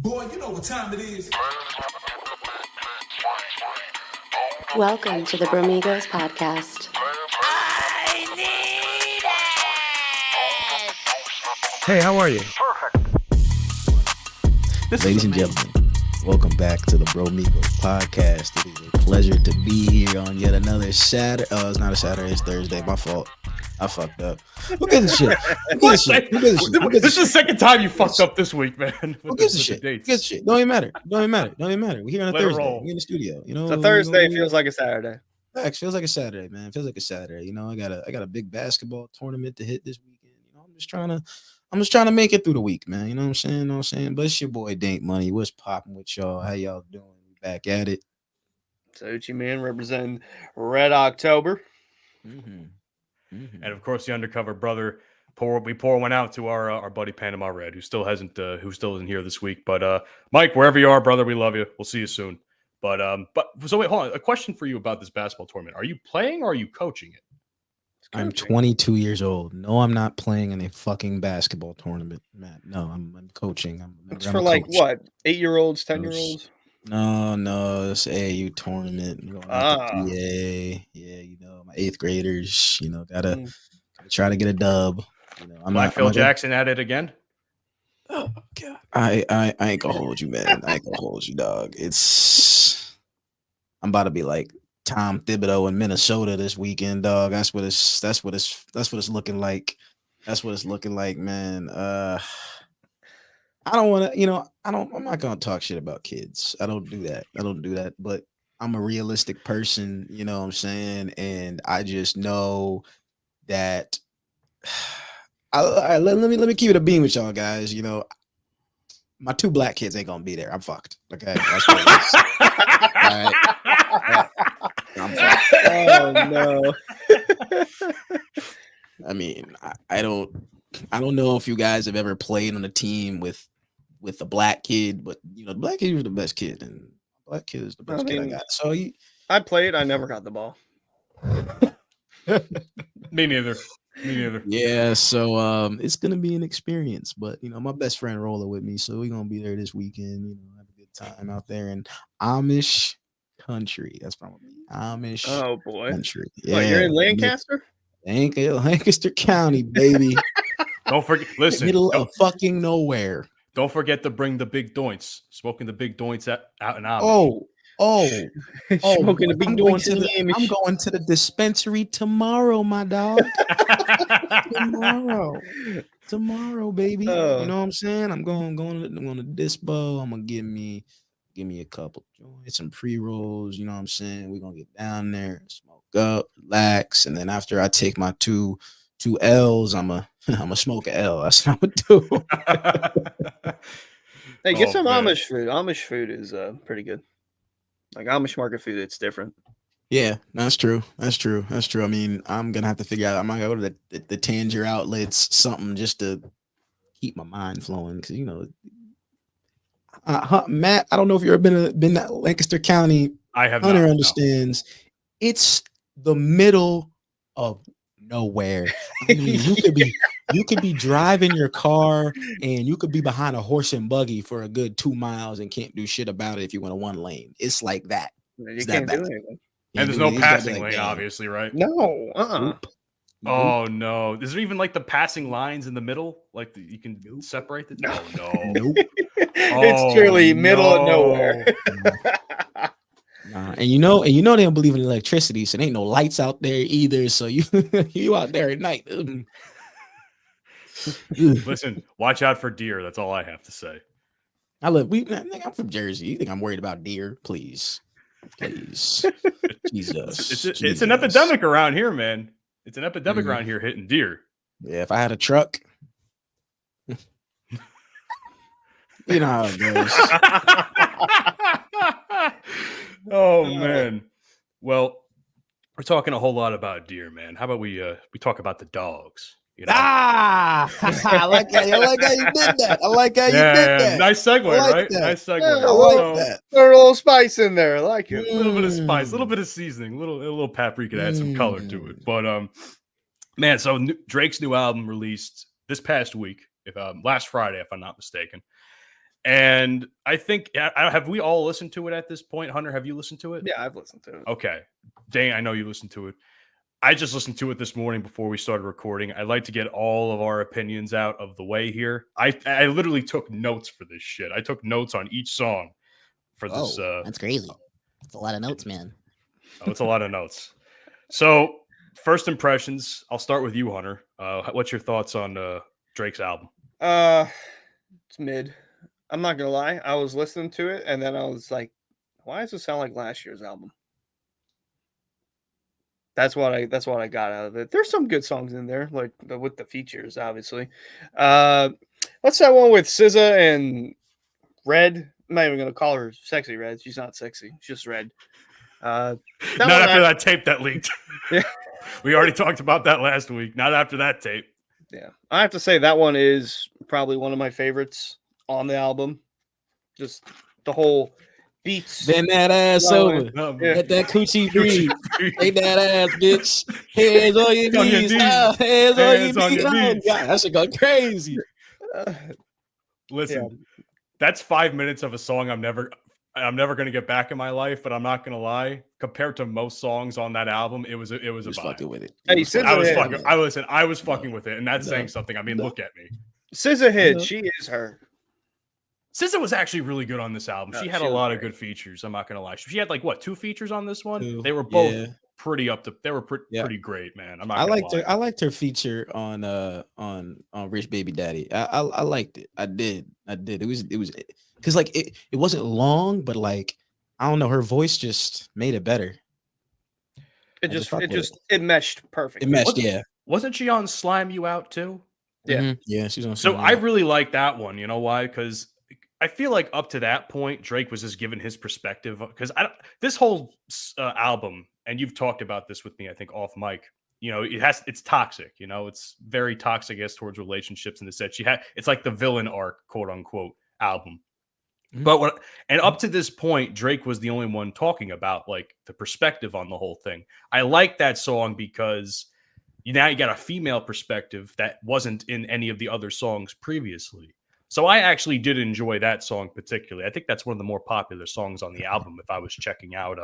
Boy, you know what time it is. Welcome to the Bromigos Podcast. I need it! Hey, how are you? Ladies and gentlemen, welcome back to the Bromigos Podcast. It is a pleasure to be here on yet another Saturday. Oh, it's not a Saturday, it's Thursday. My fault. I fucked up. Who gives a shit? This is the second time you fucked up this week, man. Who gives a shit? Who gives a shit? Don't even matter. We're here on a Thursday. We're in the studio. You know, so Thursday feels like a Saturday. Facts, feels like a Saturday, man. Feels like a Saturday. You know, I got a big basketball tournament to hit this weekend. You know, I'm just trying to make it through the week, man. You know what I'm saying? But it's your boy Daint Money. What's popping with y'all? How y'all doing? We back at it. So Hoochie man representing Red October. And of course, the Undercover Brother. We pour one out to our buddy Panama Red, who still isn't here this week. But Mike, wherever you are, brother, we love you. We'll see you soon. But so wait, hold on. A question for you about this basketball tournament: are you playing or are you coaching it? I'm 22 years old. No, I'm not playing in a fucking basketball tournament, Matt. No, I'm coaching. It's for like what? 8-year-olds, 10-year-olds? No, it's AAU tournament. I'm going out to PA. Yeah, you know, my 8th graders, you know, gotta try to get a dub. You know, I'm Phil Jackson at it again. Oh God. I ain't gonna hold you, man. I ain't gonna hold you, dog. I'm about to be like Tom Thibodeau in Minnesota this weekend, dog. That's what it's looking like. That's what it's looking like, man. I don't want to, I'm not going to talk shit about kids. I don't do that. But I'm a realistic person, you know what I'm saying? And I just know that let me keep it a beam with y'all guys. You know, my 2 black kids ain't going to be there. I'm fucked. Okay. That's what it is. All right. I'm fucked. Oh no. I mean, I don't know if you guys have ever played on a team with a black kid, but you know, the black kid was the best kid, and black kid is the best kid I got. So I played, I never got the ball. Me neither. Yeah, so it's gonna be an experience, but you know, my best friend rolling with me, so we're gonna be there this weekend. You know, have a good time out there in Amish country. That's probably Amish. Oh boy, country. Yeah, what, you're in Lancaster? Lancaster County, baby. Don't forget. Listen, middle of fucking nowhere. Don't forget to bring the big doints. Smoking the big doints out in Amish. Smoking the big doints. I'm going to the dispensary tomorrow, my dog. tomorrow, baby. You know what I'm saying? I'm going to dispo. I'm gonna give me a couple joints, some pre-rolls. You know what I'm saying? We're gonna get down there, smoke up, relax, and then after I take my two L's, I'm a smoke a L. That's what I'm gonna do. Hey, get some Amish food. Amish food is pretty good. Like Amish market food, it's different. Yeah, that's true. I mean, I'm gonna have to figure out. I'm gonna go to the Tanger outlets, something just to keep my mind flowing, because you know, Matt, I don't know if you've ever been to Lancaster County. I have. Hunter understands. No. It's the middle of nowhere. I mean, you could be driving your car and you could be behind a horse and buggy for a good 2 miles and can't do shit about it if you went a 1 lane. It's like that. You can't do anything. And there's no passing lane, obviously, right? No. Nope. Oh no! Is there even like the passing lines in the middle? Like you can separate the? No. Nope. It's truly middle of nowhere. And you know they don't believe in electricity, so there ain't no lights out there either. So you out there at night. Listen, watch out for deer. That's all I have to say. I'm from Jersey. You think I'm worried about deer? Please. Jesus. It's an epidemic around here, man. It's an epidemic around here hitting deer. Yeah, if I had a truck, you know how it goes. Oh man. Well, we're talking a whole lot about deer, man. How about we talk about the dogs? You know? I like how you did that. I like how you did that. Nice segue, right? That. Nice segue. Yeah, I like that. Throw a little spice in there. I like it. A little bit of spice, a little bit of seasoning, a little paprika to add some color to it. But man, so Drake's new album released this past week, if last Friday, if I'm not mistaken. And I think, have we all listened to it at this point? Hunter, have you listened to it? Yeah, I've listened to it. Okay. Daint, I know you listened to it. I just listened to it this morning before we started recording. I'd like to get all of our opinions out of the way here. I literally took notes for this shit. I took notes on each song for this. That's crazy. It's a lot of notes, man. Oh, it's a lot of notes. So, first impressions. I'll start with you, Hunter. What's your thoughts on Drake's album? It's mid. I'm not gonna lie. I was listening to it, and then I was like, "Why does it sound like last year's album?" That's what I got out of it. There's some good songs in there, like with the features, obviously. What's that one with SZA and Red? I'm not even gonna call her Sexy Red. She's not sexy. She's just Red. Not after that tape that leaked. Yeah. We already talked about that last week. Not after that tape. Yeah, I have to say that one is probably one of my favorites on the album. Just the whole beats. Bend that ass over. Let that coochie breathe. Take that ass, bitch. Hands on your knees. Hands on your knees. God, that shit go crazy. Listen, that's 5 minutes of a song I'm never going to get back in my life, but I'm not going to lie. Compared to most songs on that album, it was a vibe. Fucking with it. Hey, I was fucking with it, and that's saying something. I mean, look at me. SZA hit. She is her. SZA was actually really good on this album. She had a lot of good features. I'm not going to lie. She had like 2 features on this one. They were both pretty pretty great, man. I liked her feature on Rich Baby Daddy. I liked it. I did. It was because like it wasn't long, but like I don't know, her voice just made it better. It meshed perfect. It meshed, Wasn't she on Slime You Out too? Yeah. Mm-hmm. Yeah, she's on. So I really like that one. You know why? Because I feel like up to that point, Drake was just giving his perspective. Because this whole album, and you've talked about this with me, I think off mic. You know, it's toxic. You know, it's very toxic as towards relationships. And it's like the villain arc, quote unquote, album. Mm-hmm. But up to this point, Drake was the only one talking about like the perspective on the whole thing. I like that song because now you got a female perspective that wasn't in any of the other songs previously. So I actually did enjoy that song particularly. I think that's one of the more popular songs on the album. If I was checking out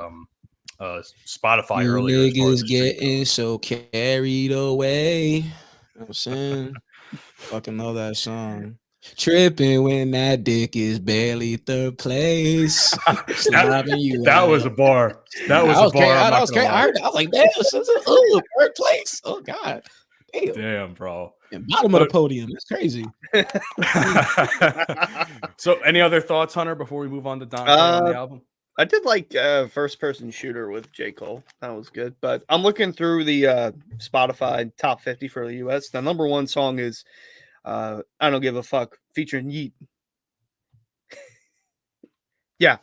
Spotify earlier, niggas getting so carried away. You know what I'm saying? Fucking love that song. Tripping when that dick is barely third place. That was a bar. That was a bar. That was crazy. I was like, damn, this is a third place. Oh God. Damn, bro. Bottom of the podium. It's crazy. So any other thoughts, Hunter, before we move on to Daint on the album? I did like First Person Shooter with J. Cole. That was good. But I'm looking through the Spotify top 50 for the US. The number one song is I Don't Give a Fuck featuring Yeet. Yeah.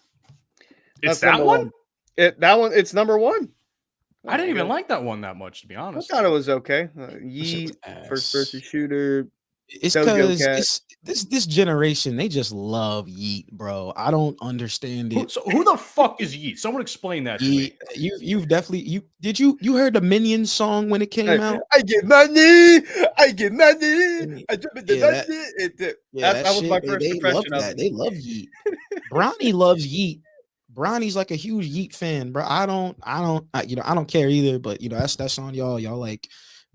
It's that one? It's number one. I didn't even like that one that much, to be honest. I thought it was okay. Yeet, First Person Shooter. It's because this generation, they just love Yeet, bro. I don't understand it. Who the fuck is Yeet? Someone explain that to me. You've definitely you heard the Minions song when it came out? I get money. I jump into that was my first impression of it. They love Yeet. Bronny loves Yeet. Bronny's like a huge Yeet fan, bro. I don't care either, but that's on y'all. Y'all like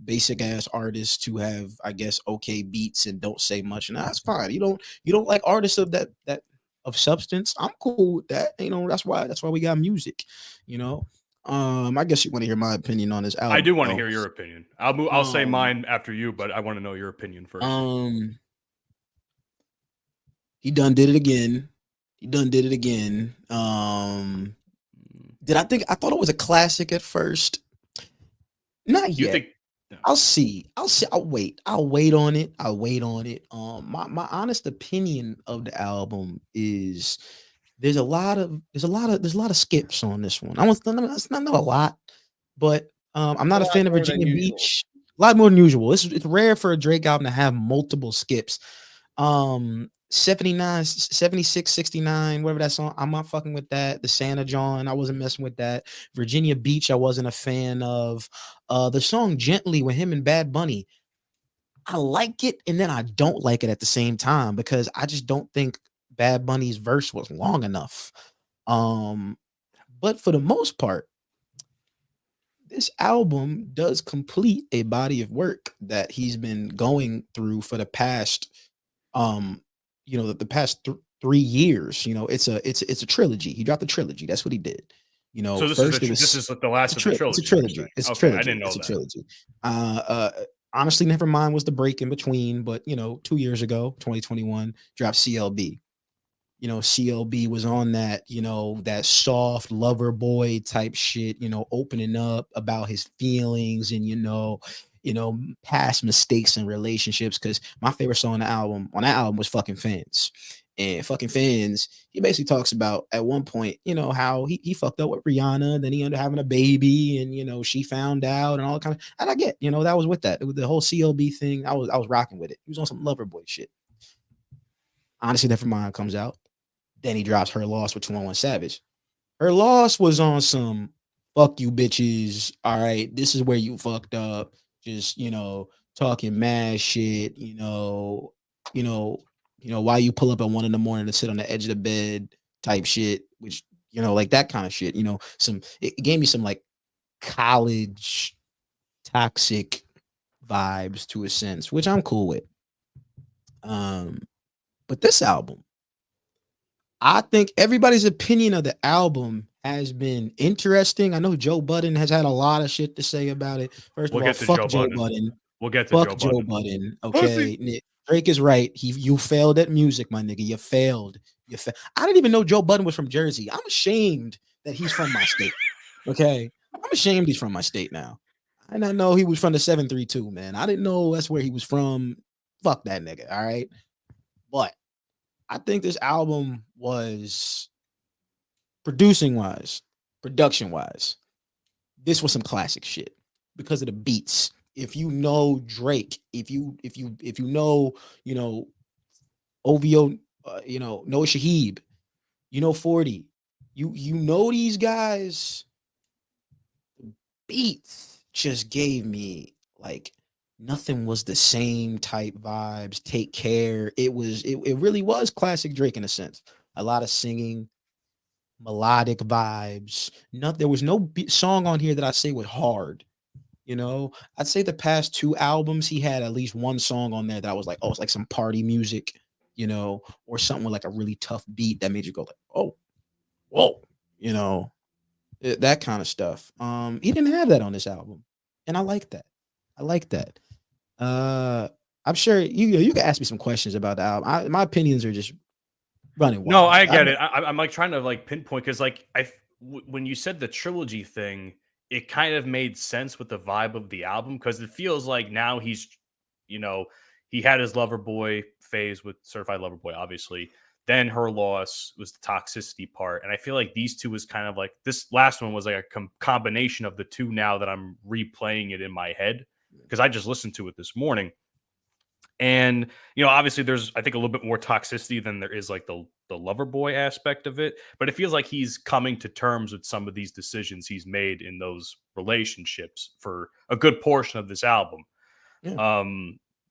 basic ass artists who have, I guess, okay beats and don't say much, and that's fine. You don't like artists of that of substance. I'm cool with that. That's why we got music. I guess you want to hear my opinion on this album. I do want to hear your opinion. I'll say mine after you, but I want to know your opinion first. He done did it again. I thought it was a classic at first. Not yet. I'll see. I'll wait on it. My honest opinion of the album is there's a lot of skips on this one. That's not a lot, but I'm not a fan of Virginia Beach. A lot more than usual. It's rare for a Drake album to have multiple skips. 79, 76, 69, whatever that song. I'm not fucking with that. The Santa John, I wasn't messing with that. Virginia Beach, I wasn't a fan of. The song Gently with him and Bad Bunny, I like it, and then I don't like it at the same time because I just don't think Bad Bunny's verse was long enough. But for the most part, this album does complete a body of work that he's been going through for the past, the past 3 years. It's a trilogy. He dropped a trilogy. That's what he did. So First this is the last of the trilogy. It's a trilogy. It's a Okay, trilogy. I didn't know It's a that. trilogy. Honestly, Nevermind was the break in between, but 2 years ago, 2021, dropped CLB. CLB was on that, that soft lover boy type shit, opening up about his feelings and, past mistakes in relationships. Cause my favorite song on that album was Fucking Fans. And Fucking Fans, he basically talks about at one point, how he fucked up with Rihanna, then he ended up having a baby, and she found out and all that kind of, and I get, that was with that. With the whole CLB thing, I was rocking with it. He was on some lover boy shit. Honestly, Nevermind comes out. Then he drops Her Loss with 211 Savage. Her Loss was on some fuck you bitches. All right, this is where you fucked up. Just, talking mad shit, why you pull up at 1 a.m. to sit on the edge of the bed type shit, which, like that kind of shit, it gave me some like college toxic vibes to a sense, which I'm cool with. But this album, I think everybody's opinion of the album has been interesting. I know Joe Budden has had a lot of shit to say about it. First of all, fuck Joe Budden. We'll get to fuck Joe Budden. Okay, Drake is right. You failed at music, my nigga. You failed. I didn't even know Joe Budden was from Jersey. I'm ashamed that he's from my state. Okay, I'm ashamed he's from my state now. I didn't know he was from the 732, man. I didn't know that's where he was from. Fuck that nigga. All right, but I think this album was production wise, this was some classic shit because of the beats. If you know Drake, if you know, OVO, Noah Shahib, 40, you know these guys, beats just gave me like nothing was the same type vibes. Take Care. It really was classic Drake in a sense. A lot of singing, melodic vibes. There was no song on here that I say was hard. I'd say the past 2 albums, he had at least one song on there that I was like, oh, it's like some party music, or something with like a really tough beat that made you go like, oh, whoa, that kind of stuff. He didn't have that on this album, and I like that. I'm sure you can ask me some questions about the album. My opinions are just running wild. No, I get it. I'm like trying to like pinpoint because like when you said the trilogy thing, it kind of made sense with the vibe of the album because it feels like now he's, he had his lover boy phase with Certified Lover Boy, obviously. Then Her Loss was the toxicity part, and I feel like these two was kind of like this last one was like a combination of the two. Now that I'm replaying it in my head because I just listened to it this morning. And, obviously there's, I think, a little bit more toxicity than there is like the lover boy aspect of it. But it feels like he's coming to terms with some of these decisions he's made in those relationships for a good portion of this album. Yeah.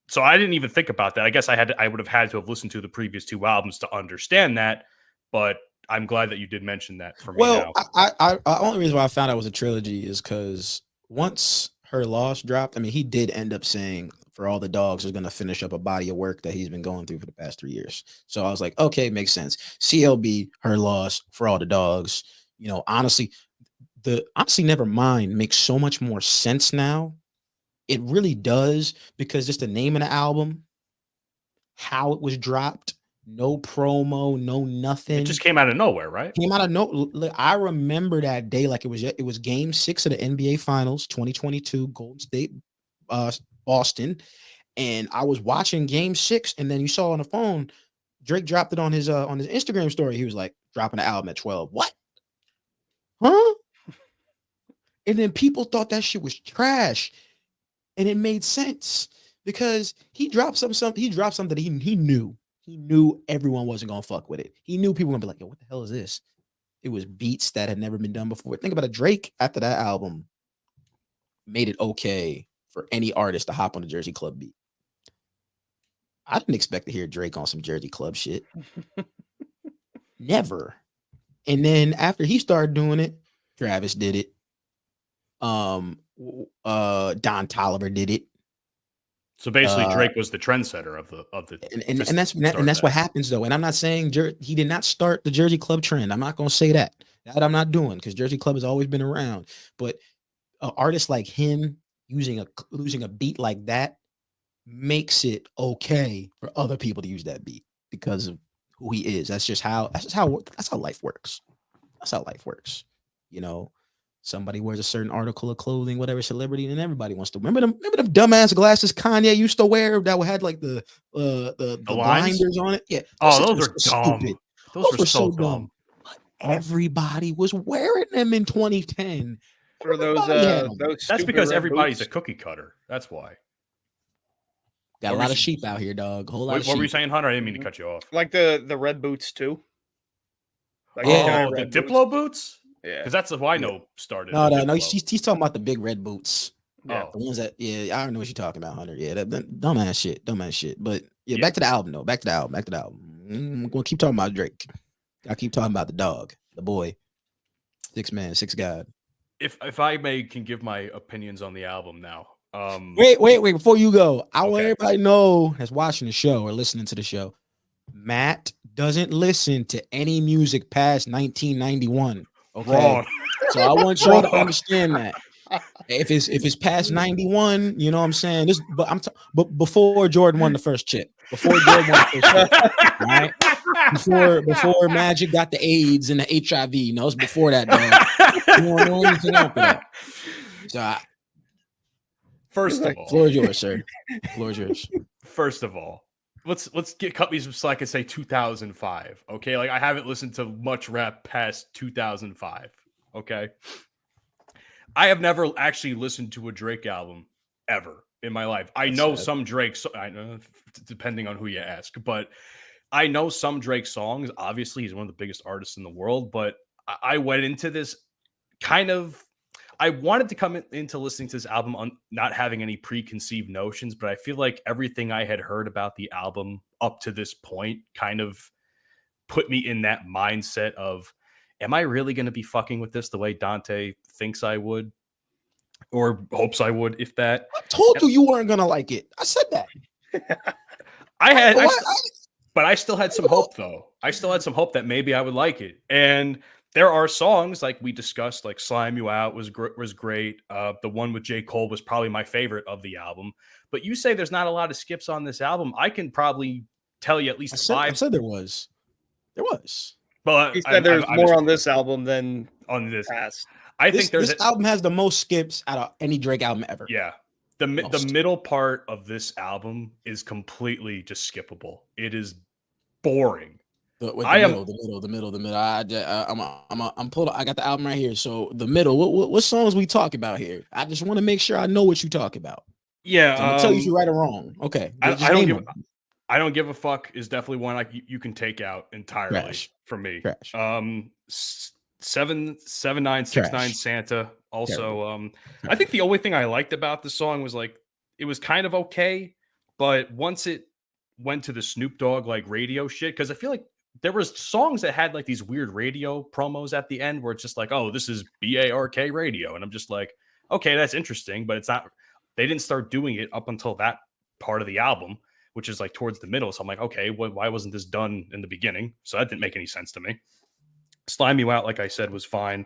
So I didn't even think about that. I guess I would have had to have listened to the previous 2 albums to understand that. But I'm glad that you did mention that for me now. I only reason why I found out it was a trilogy is because once Her Loss dropped, I mean, he did end up saying For All the Dogs is going to finish up a body of work that he's been going through for the past 3 years. So I was like, okay, makes sense. CLB, Her Loss, For All the Dogs. Honestly, Nevermind makes so much more sense now. It really does, because just the name of the album, how it was dropped, no promo, no nothing. It just came out of nowhere, right? Came out of nowhere. I remember that day like it was Game 6 of the NBA Finals 2022, Golden State, Boston, and I was watching Game 6, and then you saw on the phone, Drake dropped it on his Instagram story. He was like, dropping the album at 12. What? Huh? And then people thought that shit was trash, and it made sense because he dropped something. He dropped something that he knew. He knew everyone wasn't gonna fuck with it. He knew people were gonna be like, yo, what the hell is this? It was beats that had never been done before. Think about it. Drake, after that album, made it okay for any artist to hop on the Jersey Club beat. I didn't expect to hear Drake on some Jersey Club shit. Never. And then after he started doing it, Travis did it. Don Toliver did it. So basically, Drake was the trendsetter of the and that's what happens though. And I'm not saying he did not start the Jersey Club trend. I'm not gonna say that. That I'm not doing, because Jersey Club has always been around. But an artist like him using a beat like that makes it okay for other people to use that beat because of who he is. That's how life works. That's how life works. You know, somebody wears a certain article of clothing, whatever celebrity, and everybody wants to remember them dumbass glasses Kanye used to wear that had like the blinders on it. Yeah. Those are dumb. Stupid. Those were so dumb. Everybody was wearing them in 2010. For those that's because everybody's a cookie cutter. That's why. Got a lot of sheep out here, dog. Whole lot of sheep. What were you saying, Hunter? I didn't mean to cut you off. Like the red boots too. Like the Diplo boots? Yeah, because that's the I know started. No. He's talking about the big red boots. Yeah. The ones that, I don't know what you're talking about, Hunter. Yeah, that dumbass shit. But back to the album though. Back to the album. I'm gonna keep talking about Drake. I keep talking about the dog, the boy, 6 man, 6 God. If I can give my opinions on the album now. Wait, before you go, I want everybody to know that's watching the show or listening to the show, Matt doesn't listen to any music past 1991. Okay. Wrong. So I want y'all to understand that. If it's past 91, you know what I'm saying? But before Jordan won the first chip. Before Jordan won the first chip. All right. Before Magic got the AIDS and the HIV. No, it's before that, dog. You don't know anything after that. So first of all, floor is yours, sir. Floor is yours. First of all, let's cut me so I can say 2005. Okay, like I haven't listened to much rap past 2005. Okay, I have never actually listened to a Drake album ever in my life. I know some Drake, I know, depending on who you ask, but I know some Drake songs. Obviously, he's one of the biggest artists in the world. But I went into this I wanted to come into listening to this album on not having any preconceived notions, but I feel like everything I had heard about the album up to this point kind of put me in that mindset of, am I really going to be fucking with this the way Dante thinks I would or hopes I would, if that? I told you weren't going to like it. I said that. But I still had some hope, though. I still had some hope that maybe I would like it. And there are songs like we discussed, like Slime You Out was great. The one with J. Cole was probably my favorite of the album. But you say there's not a lot of skips on this album. I can probably tell you at least 5. I said there was. There was. But he said there's more on this album than on this past. I think this album has the most skips out of any Drake album ever. Yeah. The middle part of this album is completely just skippable. It is boring. The middle. I'm pulled. I got the album right here. So the middle. What songs we talk about here? I just want to make sure I know what you talk about. Yeah, so I'm gonna tell you if you're right or wrong. Okay. I don't give a fuck is definitely one you can take out entirely from me. Trash. 7969 Santa. Also, I think the only thing I liked about the song was like it was kind of okay, but once it went to the Snoop Dogg like radio shit, because I feel like there was songs that had like these weird radio promos at the end where it's just like, oh, this is BARK radio, and I'm just like, okay, that's interesting, but it's not. They didn't start doing it up until that part of the album, which is like towards the middle. So I'm like, okay, why wasn't this done in the beginning? So that didn't make any sense to me. Slime You Out, like I said, was fine.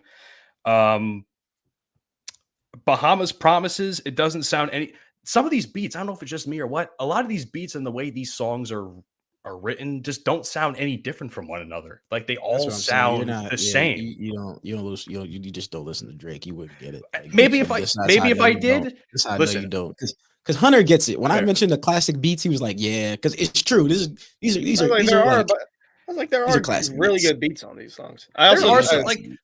Bahamas Promises, it doesn't sound any. Some of these beats, I don't know if it's just me or what. A lot of these beats and the way these songs are written just don't sound any different from one another. Like they all sound the same. You just don't listen to Drake. You wouldn't get it. Like, maybe if I did, listen, you don't. Because Hunter gets it. When I mentioned the classic beats, he was like, "Yeah," because it's true. These are there are really good beats on these songs.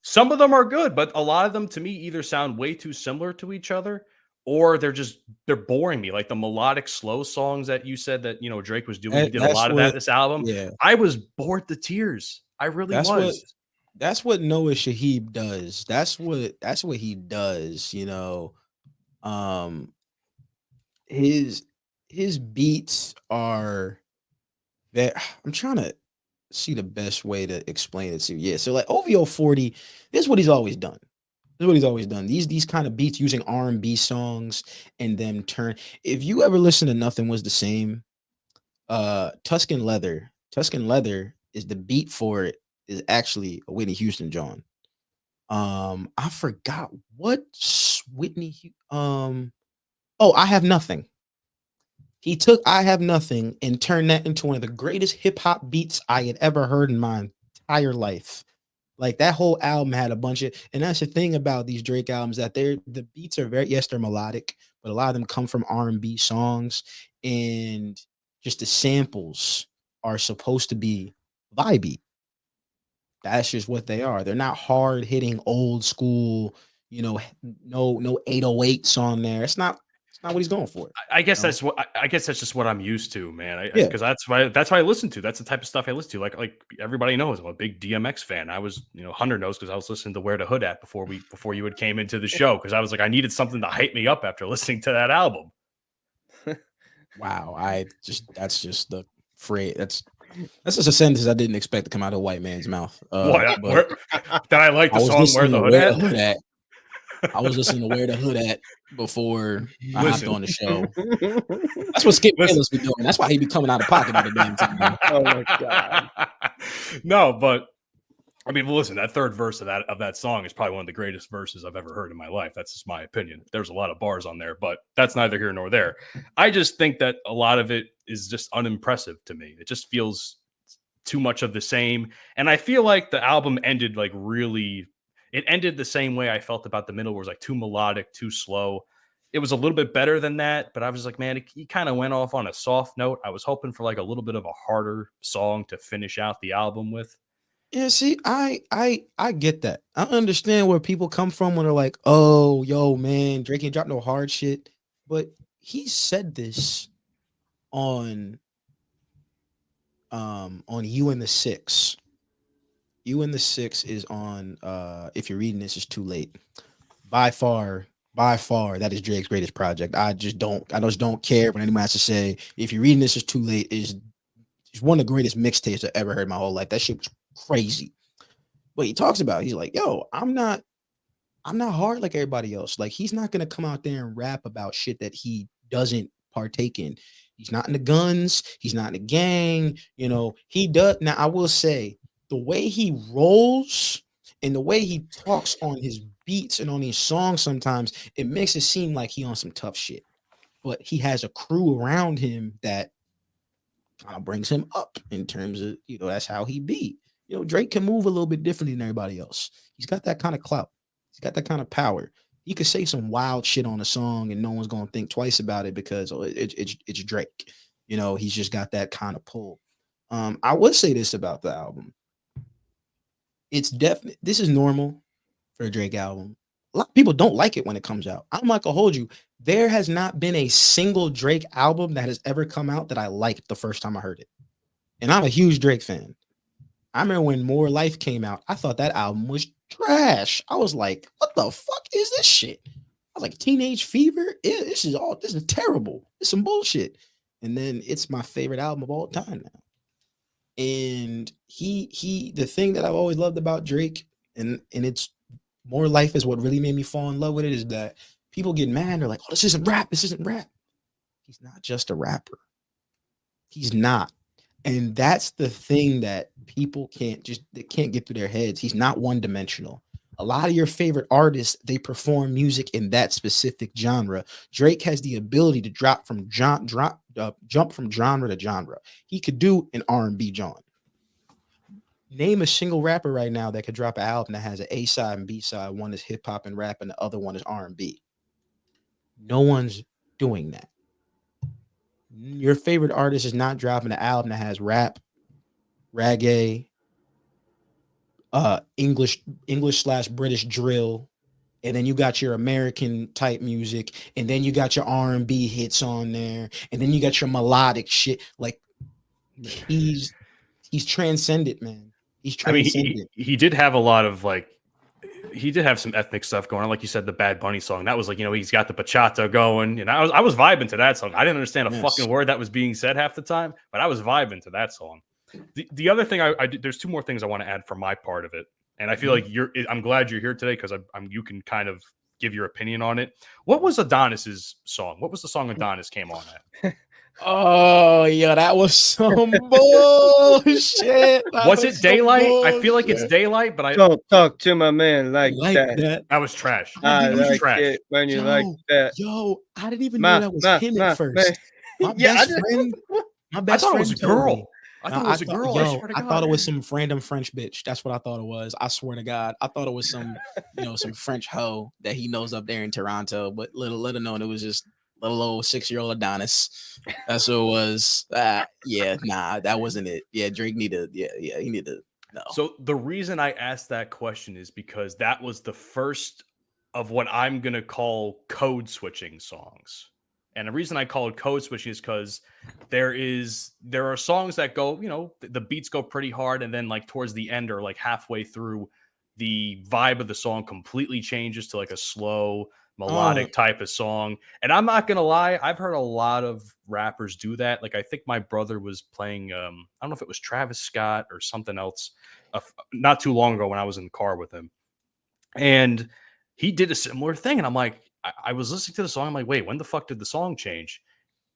Some of them are good, but a lot of them to me either sound way too similar to each other, or they're boring me. Like the melodic slow songs that you said that Drake was doing. He did a lot of that this album. Yeah, I was bored to tears. I really was. That's what Noah Shahib does. That's what he does. His beats are that I'm trying to see the best way to explain it to you. Yeah, so like OVO 40, this is what he's always done. This is what he's always done. These kind of beats using R&B songs and then turn. If you ever listen to Nothing Was the Same, Tuscan Leather is the beat for it is actually a Whitney Houston John. I forgot what Whitney I Have Nothing. He took I Have Nothing and turned that into one of the greatest hip hop beats I had ever heard in my entire life. Like that whole album had a bunch of, and that's the thing about these Drake albums, that the beats are they're melodic, but a lot of them come from R&B songs, and just the samples are supposed to be vibey. That's just what they are. They're not hard hitting old school, no 808s on there. It's not what he's going for. I guess that's just what I'm used to, man. Yeah. Because that's what I listen to. That's the type of stuff I listen to. Like everybody knows, I'm a big DMX fan. I was, Hunter knows, because I was listening to Where the Hood At before you had came into the show, because I was like, I needed something to hype me up after listening to that album. Wow, that's just the phrase. That's just a sentence I didn't expect to come out of a white man's mouth. That I like the song Where the Hood At? I was listening to Where the Hood At before I hopped on the show. That's what Skip Bayless be doing. That's why he be coming out of pocket all the damn time. Oh my god. No, but I mean, listen, that third verse of that song is probably one of the greatest verses I've ever heard in my life. That's just my opinion. There's a lot of bars on there, but that's neither here nor there. I just think that a lot of it is just unimpressive to me. It just feels too much of the same. And I feel like the album ended it ended the same way I felt about the middle, where it was like too melodic, too slow. It was a little bit better than that, but I was like, man, he kind of went off on a soft note. I was hoping for like a little bit of a harder song to finish out the album with. Yeah, see, I get that. I understand where people come from when they're like, "Oh, yo, man, Drake ain't dropped no hard shit," but he said this on You and the Six. You and the Six is on. If you're reading this, it's too late. By far, that is Drake's greatest project. I just don't care when anyone has to say, if you're reading this, it's too late. It's one of the greatest mixtapes I've ever heard in my whole life. That shit was crazy. But he talks about, he's like, yo, I'm not hard like everybody else. Like, he's not gonna come out there and rap about shit that he doesn't partake in. He's not in the guns, he's not in the gang, he does. Now, I will say, the way he rolls and the way he talks on his beats and on these songs, sometimes it makes it seem like he on some tough shit. But he has a crew around him that kind of brings him up in terms of, that's how he be. Drake can move a little bit differently than everybody else. He's got that kind of clout. He's got that kind of power. He could say some wild shit on a song and no one's going to think twice about it because it's Drake. He's just got that kind of pull. I would say this about the album. It's definitely, this is normal for a Drake album. A lot of people don't like it when it comes out. I'm not gonna hold you. There has not been a single Drake album that has ever come out that I liked the first time I heard it. And I'm a huge Drake fan. I remember when More Life came out, I thought that album was trash. I was like, what the fuck is this shit? I was like, Teenage Fever? This is terrible. It's some bullshit. And then it's my favorite album of all time now. And the thing that I've always loved about Drake, and it's More Life is what really made me fall in love with it, is that people get mad. They're like, oh, this isn't rap. He's not just a rapper. He's not. And that's the thing that people can't get through their heads. He's not one-dimensional. A lot of your favorite artists, they perform music in that specific genre. Drake has the ability to jump from genre to genre. He could do an R&B genre. Name a single rapper right now that could drop an album that has an A side and B side. One is hip hop and rap, and the other one is R&B. No one's doing that. Your favorite artist is not dropping an album that has rap, reggae, English/British drill, and then you got your American type music, and then you got your R&B hits on there, and then you got your melodic shit. Like, he's transcended, man. He's transcended. I mean, he did have a lot of he did have some ethnic stuff going on, like you said, the Bad Bunny song. That was like, he's got the bachata going, and I was vibing to that song. I didn't understand a fucking word that was being said half the time, but I was vibing to that song. The other thing I there's two more things I want to add for my part of it, and I feel like I'm glad you're here today because you can kind of give your opinion on it. What was Adonis's song? What was the song Adonis came on at? Oh yeah, that was some bullshit. Was it Daylight? I feel like it's Daylight, but I Don't talk to my man like like that. that was trash. I It was like trash. it when you like that. Yo, I didn't even know that was him at first. My Yeah, best friend, my I best thought it friend was a told me. girl. I thought it was a girl. I swear to I God. thought it was some random French bitch. That's what I thought it was. I swear to God, I thought it was some, some French hoe that he knows up there in Toronto. But little known, it was just little old 6-year-old Adonis. That's what it was. Yeah, nah, that wasn't it. Yeah, Drake needed. Yeah, he needed. No. So the reason I asked that question is because that was the first of what I'm gonna call code switching songs. And the reason I call it code switching is because there are songs that go, the beats go pretty hard, and then like towards the end or like halfway through, the vibe of the song completely changes to like a slow melodic type of song. And I'm not gonna lie, I've heard a lot of rappers do that. Like I think my brother was playing, I don't know if it was Travis Scott or something else, not too long ago when I was in the car with him, and he did a similar thing. And I'm like, I was listening to the song. I'm like, wait, when the fuck did the song change?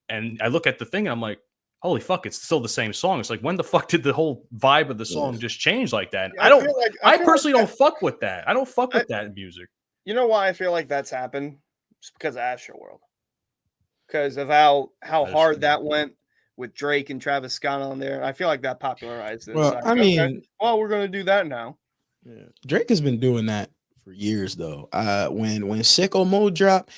And I look at the thing and I'm like, holy fuck, it's still the same song. It's like, when the fuck did the whole vibe of the song just change like that? And I personally don't fuck with that. I don't fuck with that in music. You know why I feel like that's happened? Just because of Astroworld. Because of how hard that went with Drake and Travis Scott on there. I feel like that popularized it. Well, Like, I mean, well, we're going to do that now. Yeah. Drake has been doing that for years, though. When Sicko Mode dropped,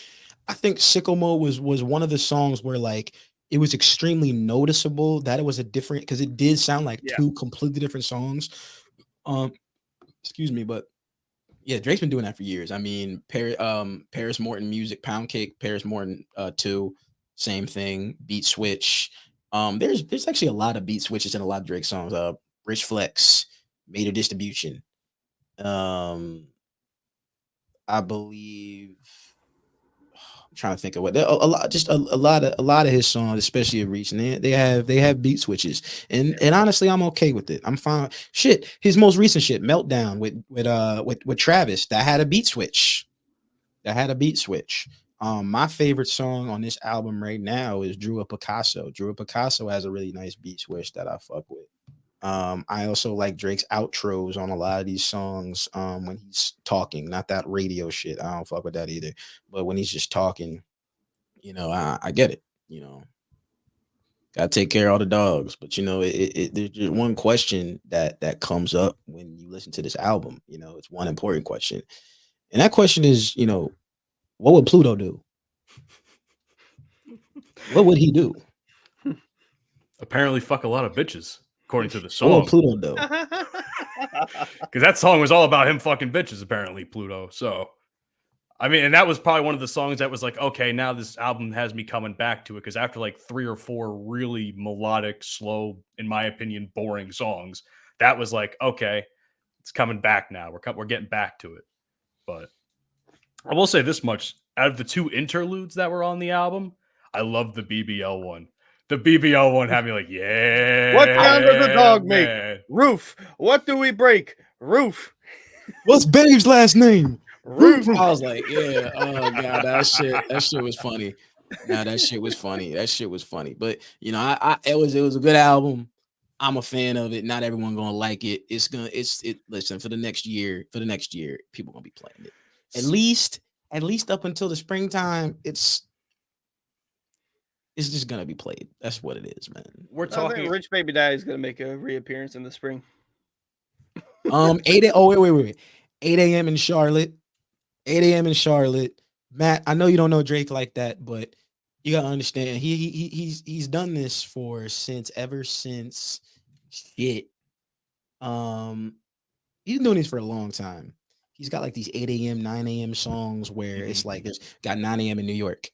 I think Sicko Mode was one of the songs where like it was extremely noticeable that it was a different, because it did sound like two completely different songs. Excuse me, but yeah, Drake's been doing that for years. I mean, Paris Morton Music, Pound Cake, Paris Morton 2, same thing. Beat switch. There's actually a lot of beat switches in a lot of Drake songs. Rich Flex, Major Distribution. I believe I'm trying to think of what a lot of his songs, especially of recent, they have beat switches, and honestly, I'm okay with it. I'm fine. Shit, his most recent shit, Meltdown with Travis, that had a beat switch. My favorite song on this album right now is Drew a Picasso. Drew a Picasso has a really nice beat switch that I fuck with. I also like Drake's outros on a lot of these songs when he's talking, not that radio shit. I don't fuck with that either. But when he's just talking, I get it. Gotta take care of all the dogs. But there's just one question that comes up when you listen to this album. It's one important question, and that question is, what would Pluto do? What would he do? Apparently, fuck a lot of bitches. According to the song, Pluto though, because that song was all about him fucking bitches. Apparently, Pluto. So, I mean, and that was probably one of the songs that was like, okay, now this album has me coming back to it. Because after like 3 or 4 really melodic, slow, in my opinion, boring songs, that was like, okay, it's coming back now. We're getting back to it. But I will say this much: out of the 2 interludes that were on the album, I love the BBL one. The BBL one had me like, yeah. What sound does the dog man. make? Roof. What do we break? Roof. What's Babe's last name? Roof. I was like, yeah. Oh god, that shit was funny. Nah, that shit was funny. But it was a good album. I'm a fan of it. Not everyone gonna like it. Listen, for the next year, people gonna be playing it. At least up until the springtime, it's just gonna be played. That's what it is, man. We're I talking. think Rich Baby Daddy is gonna make a reappearance in the spring. 8 a.m. in Charlotte. 8 a.m. in Charlotte. Matt, I know you don't know Drake like that, but you gotta understand he's done this ever since shit. He's been doing this for a long time. He's got like these 8 a.m., 9 a.m. songs where it's like there's got 9 a.m. in New York.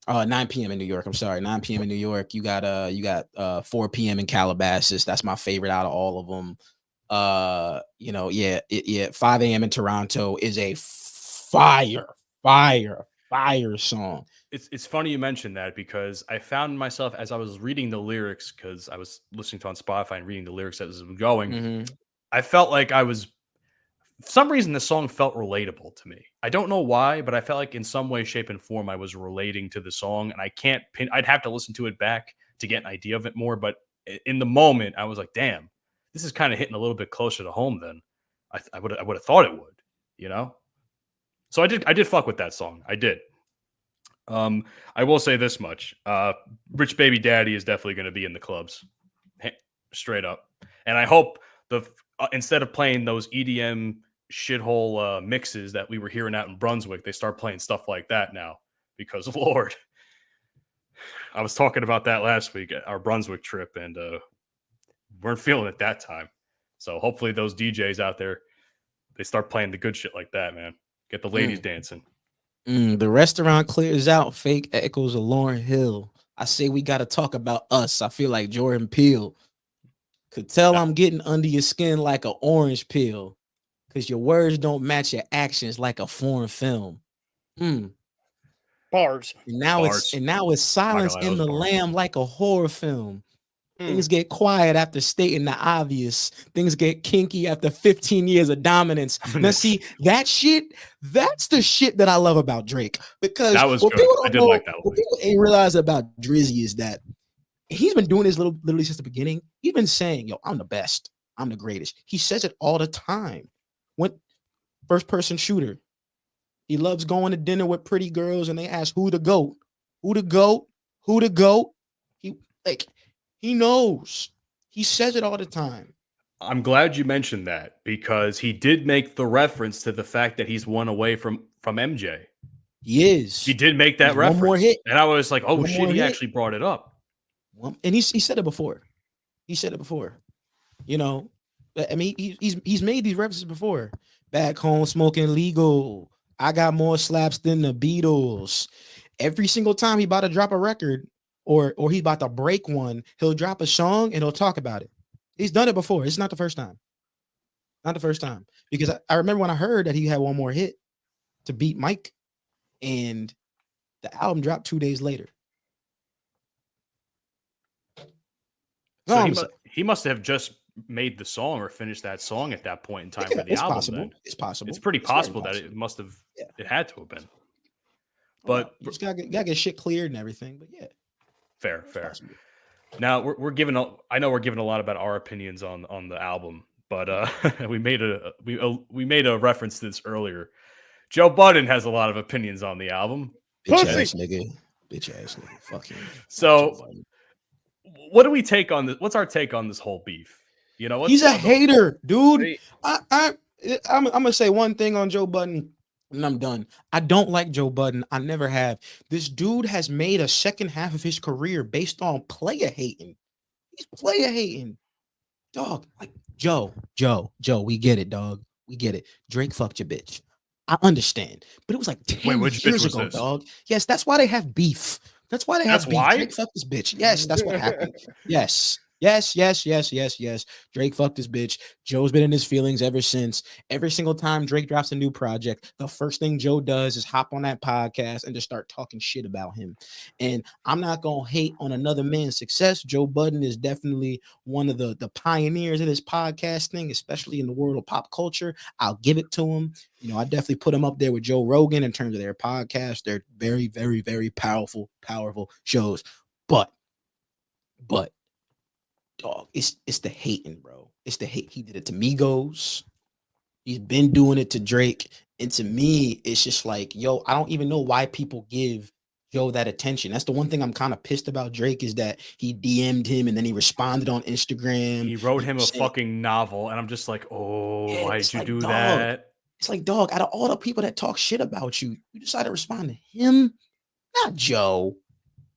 9 p.m. in New York. I'm sorry, 9 p.m. in New York. You got 4 p.m. in Calabasas. That's my favorite out of all of them. 5 a.m. in Toronto is a fire song. it's funny you mentioned that because I found myself as I was reading the lyrics, because I was listening to on Spotify and reading the lyrics as it was going. Mhm. I felt like I was, for some reason, the song felt relatable to me. I don't know why, but I felt like in some way, shape, and form, I was relating to the song, and I can't pin. I'd have to listen to it back to get an idea of it more. But in the moment, I was like, "Damn, this is kind of hitting a little bit closer to home than I would have thought it would." You know. So I did fuck with that song. I did. I will say this much: Rich Baby Daddy is definitely going to be in the clubs, straight up. And I hope instead of playing those EDM shithole mixes that we were hearing out in Brunswick, they start playing stuff like that now. Because Lord, I was talking about that last week at our Brunswick trip, and weren't feeling it that time. So hopefully those DJs out there, they start playing the good shit like that, man. Get the ladies dancing. The restaurant clears out. Fake echoes of Lauryn Hill. I say we got to talk about us. I feel like Jordan Peele. Could tell I'm getting under your skin like an orange peel, because your words don't match your actions like a foreign film. Bars. And now it's silence in the lamb like a horror film. Things get quiet after stating the obvious. Things get kinky after 15 years of dominance. Now, see, that's the shit that I love about Drake. Because that was what good. people I don't did know, like that what people ain't realize about Drizzy is that he's been doing this literally since the beginning. He's been saying, yo, I'm the best. I'm the greatest. He says it all the time. When first person shooter, he loves going to dinner with pretty girls and they ask who the GOAT, who the GOAT, who the GOAT. He knows. He says it all the time. I'm glad you mentioned that because he did make the reference to the fact that he's one away from MJ. He is. He did make that reference. One more hit. And I was like, oh One shit, he actually brought it up. And he said it before. He said it before. You know, I mean, he's made these references before. Back home smoking legal. I got more slaps than the Beatles. Every single time he about to drop a record, or he's about to break one, he'll drop a song and he'll talk about it. He's done it before. It's not the first time. Not the first time. Because I remember when I heard that he had one more hit to beat Mike, and the album dropped 2 days later. So he must have just made the song or finished that song at that point in time for the album. Possible. Then. It's possible. It's pretty possible that it must have. Yeah. It had to have been. But you just gotta get shit cleared and everything. But yeah. Fair. Now we're giving. I know we're giving a lot about our opinions on the album, but we made a reference to this earlier. Joe Budden has a lot of opinions on the album. Bitch ass nigga. Fuck him. So, what do we take on this? What's our take on this whole beef? You know, he's a hater, dude. I'm gonna say one thing on Joe Budden. And I'm done. I don't like Joe Budden. I never have. This dude has made a second half of his career based on player hating. He's player hating. Dog, like Joe, we get it, dog. We get it. Drake fucked your bitch. I understand. But it was like 10 years ago, dog. Yes, that's why they have beef. That's why they have beef. Why? Drake fucked this bitch. Yes, that's what happened. Yes. Drake fucked this bitch. Joe's been in his feelings ever since. Every single time Drake drops a new project, the first thing Joe does is hop on that podcast and just start talking shit about him. And I'm not gonna hate on another man's success. Joe Budden is definitely one of the pioneers of this podcast thing, especially in the world of pop culture. I'll give it to him. You know, I definitely put him up there with Joe Rogan in terms of their podcast. They're very, very, very powerful shows. But dog, it's the hating, bro. It's the hate. He did it to Migos. He's been doing it to Drake. And to me, it's just like, yo, I don't even know why people give Joe that attention. That's the one thing I'm kind of pissed about Drake is that he DM'd him and then he responded on Instagram. He wrote him a fucking novel. And I'm just like, oh, why'd you do that? It's like, dog, out of all the people that talk shit about you, you decided to respond to him, not Joe.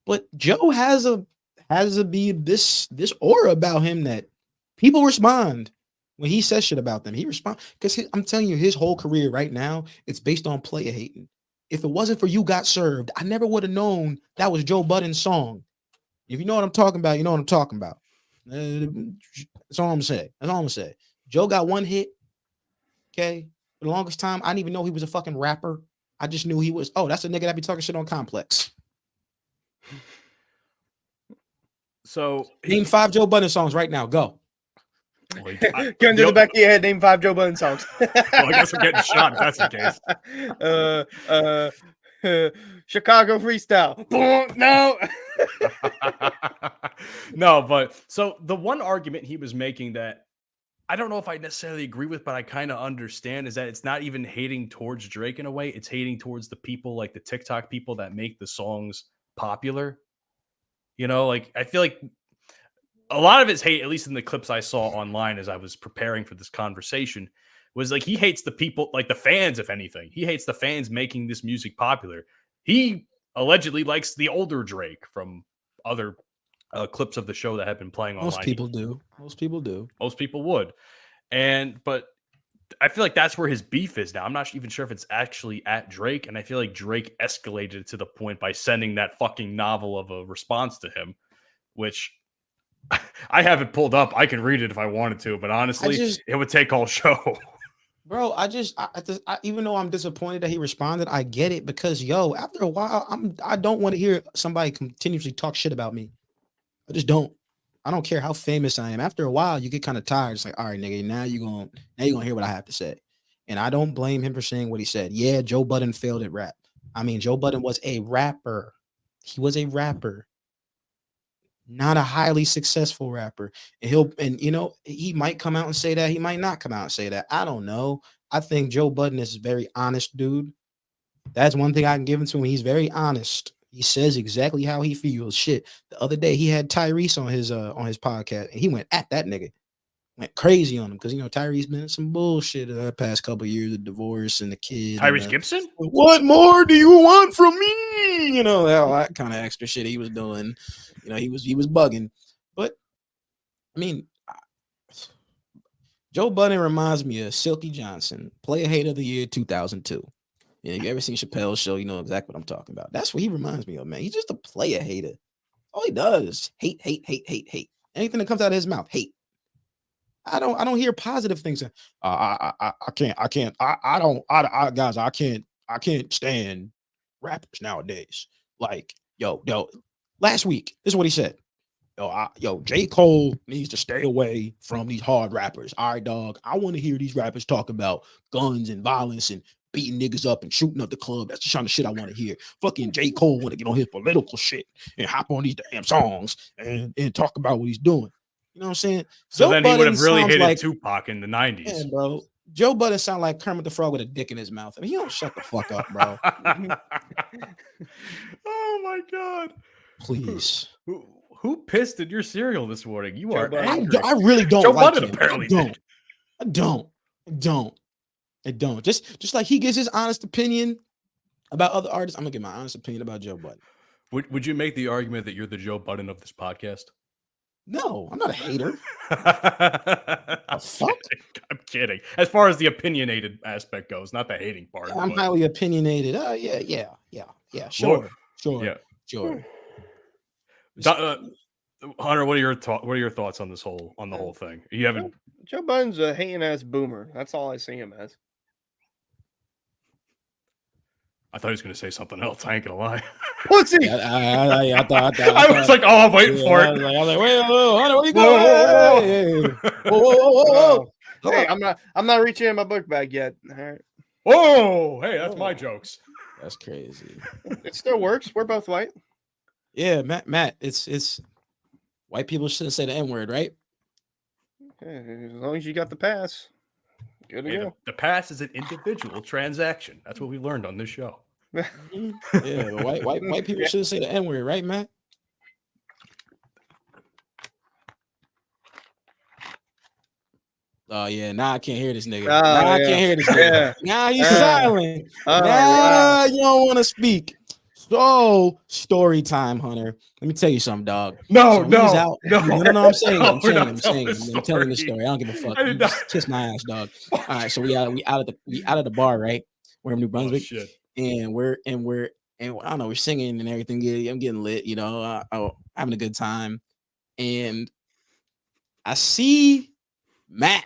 But Joe has this aura about him that people respond when he says shit about them. He responds because I'm telling you, his whole career right now, it's based on player hating. If it wasn't for You Got Served, I never would have known that was Joe Budden's song. If you know what I'm talking about, you know what I'm talking about. That's all I'm saying. Joe got one hit. Okay. For the longest time, I didn't even know he was a fucking rapper. I just knew he was, that's a nigga that be talking shit on Complex. So Name 5 Joe Budden songs right now. Go. well, Gun to the back of your head, name 5 Joe Budden songs. I guess I'm getting shot if that's the case. Chicago freestyle. No. No, but so the one argument he was making that I don't know if I necessarily agree with, but I kind of understand is that it's not even hating towards Drake in a way. It's hating towards the people like the TikTok people that make the songs popular. You know, like I feel like a lot of his hate, at least in the clips I saw online as I was preparing for this conversation, was like he hates the people, like the fans, if anything. He hates the fans making this music popular. He allegedly likes the older Drake from other clips of the show that have been playing online. Most people do. Most people do. Most people would. But I feel like that's where his beef is now. I'm not even sure if it's actually at Drake. And I feel like Drake escalated it to the point by sending that fucking novel of a response to him, which I have it pulled up. I can read it if I wanted to, but honestly, it would take all show. Bro, I even though I'm disappointed that he responded, I get it because after a while, I don't want to hear somebody continuously talk shit about me. I just don't. I don't care how famous I am. After a while, you get kind of tired. It's like, all right, nigga, now you're gonna hear what I have to say. And I don't blame him for saying what he said. Yeah, Joe Budden failed at rap. I mean, Joe Budden was a rapper. He was a rapper, not a highly successful rapper. And he might come out and say that. He might not come out and say that. I don't know. I think Joe Budden is a very honest dude. That's one thing I can give him to him. He's very honest. He says exactly how he feels. Shit. The other day he had Tyrese on his podcast, and he went at that nigga. Went crazy on him because Tyrese been in some bullshit the past couple of years of divorce and the kid. Tyrese Gibson? What more do you want from me? All that kind of extra shit he was doing. He was bugging. But I mean, Joe Budden reminds me of Silky Johnson, Player Hater of the Year 2002. If you ever seen Chappelle's show, you know exactly what I'm talking about. That's what he reminds me of, man. He's just a player hater. All he does is hate. Anything that comes out of his mouth, hate. I don't hear positive things. I can't stand rappers nowadays. Like, yo, last week, this is what he said. J. Cole needs to stay away from these hard rappers. All right, dog. I want to hear these rappers talk about guns and violence and beating niggas up and shooting up the club. That's the kind of shit I want to hear. Fucking J. Cole want to get on his political shit and hop on these damn songs and talk about what he's doing. You know what I'm saying? So Joe then Budden he would have really hated like, Tupac in the 90s. Man, bro. Joe Budden sound like Kermit the Frog with a dick in his mouth. I mean, he don't shut the fuck up, bro. Oh my God. Please. Who pissed in your cereal this morning? You are angry. I really don't Joe like Budden him. apparently I don't. Just like he gives his honest opinion about other artists, I'm gonna give my honest opinion about Joe Budden. Would you make the argument that you're the Joe Budden of this podcast? No, I'm not a hater. I'm kidding. As far as the opinionated aspect goes, not the hating part. Yeah, I'm highly opinionated. Yeah. Sure. Hunter, what are your thoughts on the whole thing? You haven't. Joe Budden's a hating ass boomer. That's all I see him as. I thought he was going to say something else. I ain't gonna lie. What's he? I thought. I was like, oh, I'm waiting for it. I was like, wait, Hunter, where you going? Whoa. Hey, I'm not reaching in my book bag yet. All right. Whoa, hey, that's my jokes. That's crazy. It still works. We're both white. Yeah, Matt. It's white people shouldn't say the N-word, right? As long as you got the pass, good to go. The pass is an individual transaction. That's what we learned on this show. Yeah, white people shouldn't say the N-word, right, Matt? Oh yeah, now I can't hear this nigga. I can't hear this nigga. Now he's silent. Now you don't want to speak. So story time, Hunter. Let me tell you something, dog. No. I'm saying. I'm telling the story. I don't give a fuck. You just kiss my ass, dog. All right, so we out of the bar, right? We're in New Brunswick, and we're I don't know, we're singing and everything. I'm getting lit, having a good time, and I see Matt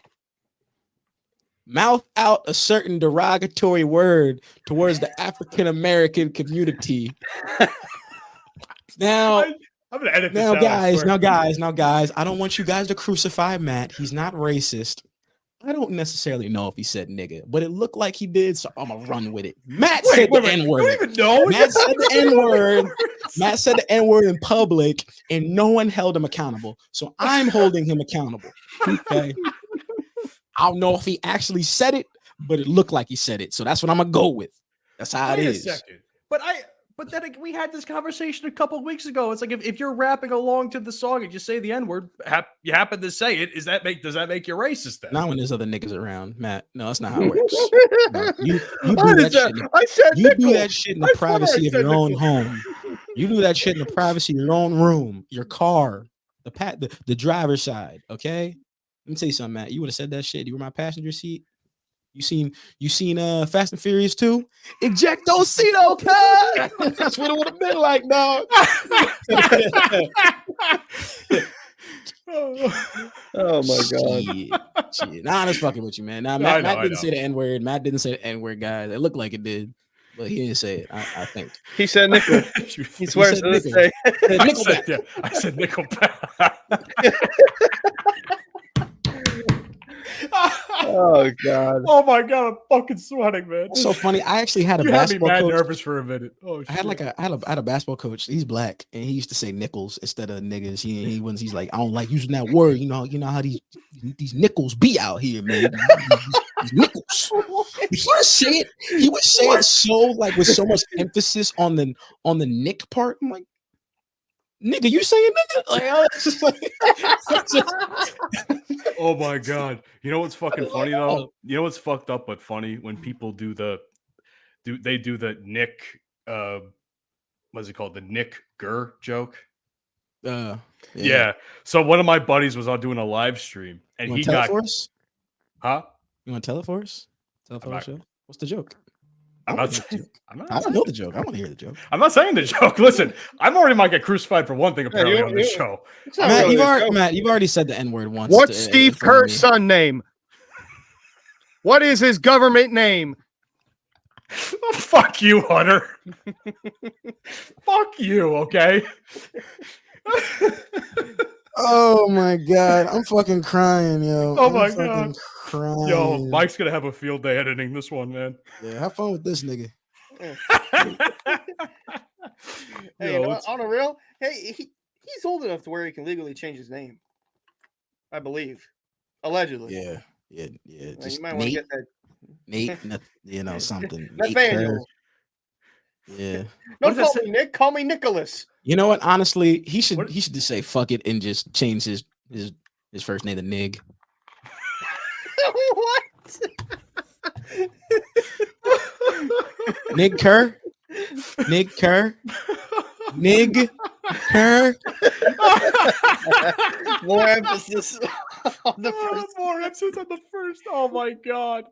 mouth out a certain derogatory word towards the African American community. Now, I'm gonna edit this Now, out. I swear. guys. I don't want you guys to crucify Matt. He's not racist. I don't necessarily know if he said nigga, but it looked like he did, so I'm gonna run with it. Matt said the N word. You don't even know. Matt said the N word. Matt said the N word in public, and no one held him accountable. So I'm holding him accountable. Okay. I don't know if he actually said it, but it looked like he said it. So that's what I'm gonna go with. That's how it Wait a is. second. But then we had this conversation a couple of weeks ago. It's like if you're rapping along to the song and you say the N-word, you happen to say it, does that make you racist then? Not when there's other niggas around, Matt. No, that's not how it works. No, you do What that is that? shit. I said You do nickel. that shit in the I swear I privacy of said your own nickel. home. You do that shit in the privacy of your own room, your car, the driver's side. Okay. Let me tell you something, Matt. You would have said that shit. You were my passenger seat. You seen Fast and Furious 2? Ejectocito, cuz. That's what it would have been like, dog. Oh my god. Shit. Nah, I'm just fucking with you, man. Nah, I Matt know. didn't say the N-word. Matt didn't say the N-word, guys. It looked like it did, but he didn't say it. I think. He said nickel. He swears said to this nickel. day. I said Nickelback. Oh god. Oh my god, I'm fucking sweating, man. It's so funny. I actually had a You had me basketball mad coach. nervous for a minute. Oh, shit. I had a basketball coach. He's black, and he used to say nickels instead of niggas. He's like, I don't like using that word. You know how these nickels be out here, man. These nickels. He would say it so like with so much emphasis on the nick part. I'm like, nigga, you saying nigga? Like, it's just like, Oh my god. You know what's fucking funny though? You know what's fucked up but funny when people do the Nick what's it called? The Nick Gurr joke. Yeah. So one of my buddies was on doing a live stream and he got us? Huh? You want to tell it for us? Tell it for our show. What's the joke? I I don't know the joke. I want to hear the joke. I'm not saying the joke. Listen, I'm already might get crucified for one thing apparently on this show. Matt, you've already said the N-word once. What's Steve Kerr's son name? What is his government name? Oh, fuck you, Hunter. Fuck you, okay? Oh my god, I'm fucking crying, yo. Oh my god. Crying. Yo, Mike's gonna have a field day editing this one, man. Yeah, have fun with this nigga. Hey, Yo, on a real, hey, he's old enough to where he can legally change his name. I believe, allegedly. Yeah. Like, Just you might want to Nate, get that. Nate, something. Nathaniel. Yeah. Don't call me Nick. Call me Nicholas. You know what? Honestly, he should just say fuck it and just change his first name to Nig. What? Nig Kerr. Nig Kerr. Nig Kerr. More emphasis on the first. More emphasis on the first. Oh my god.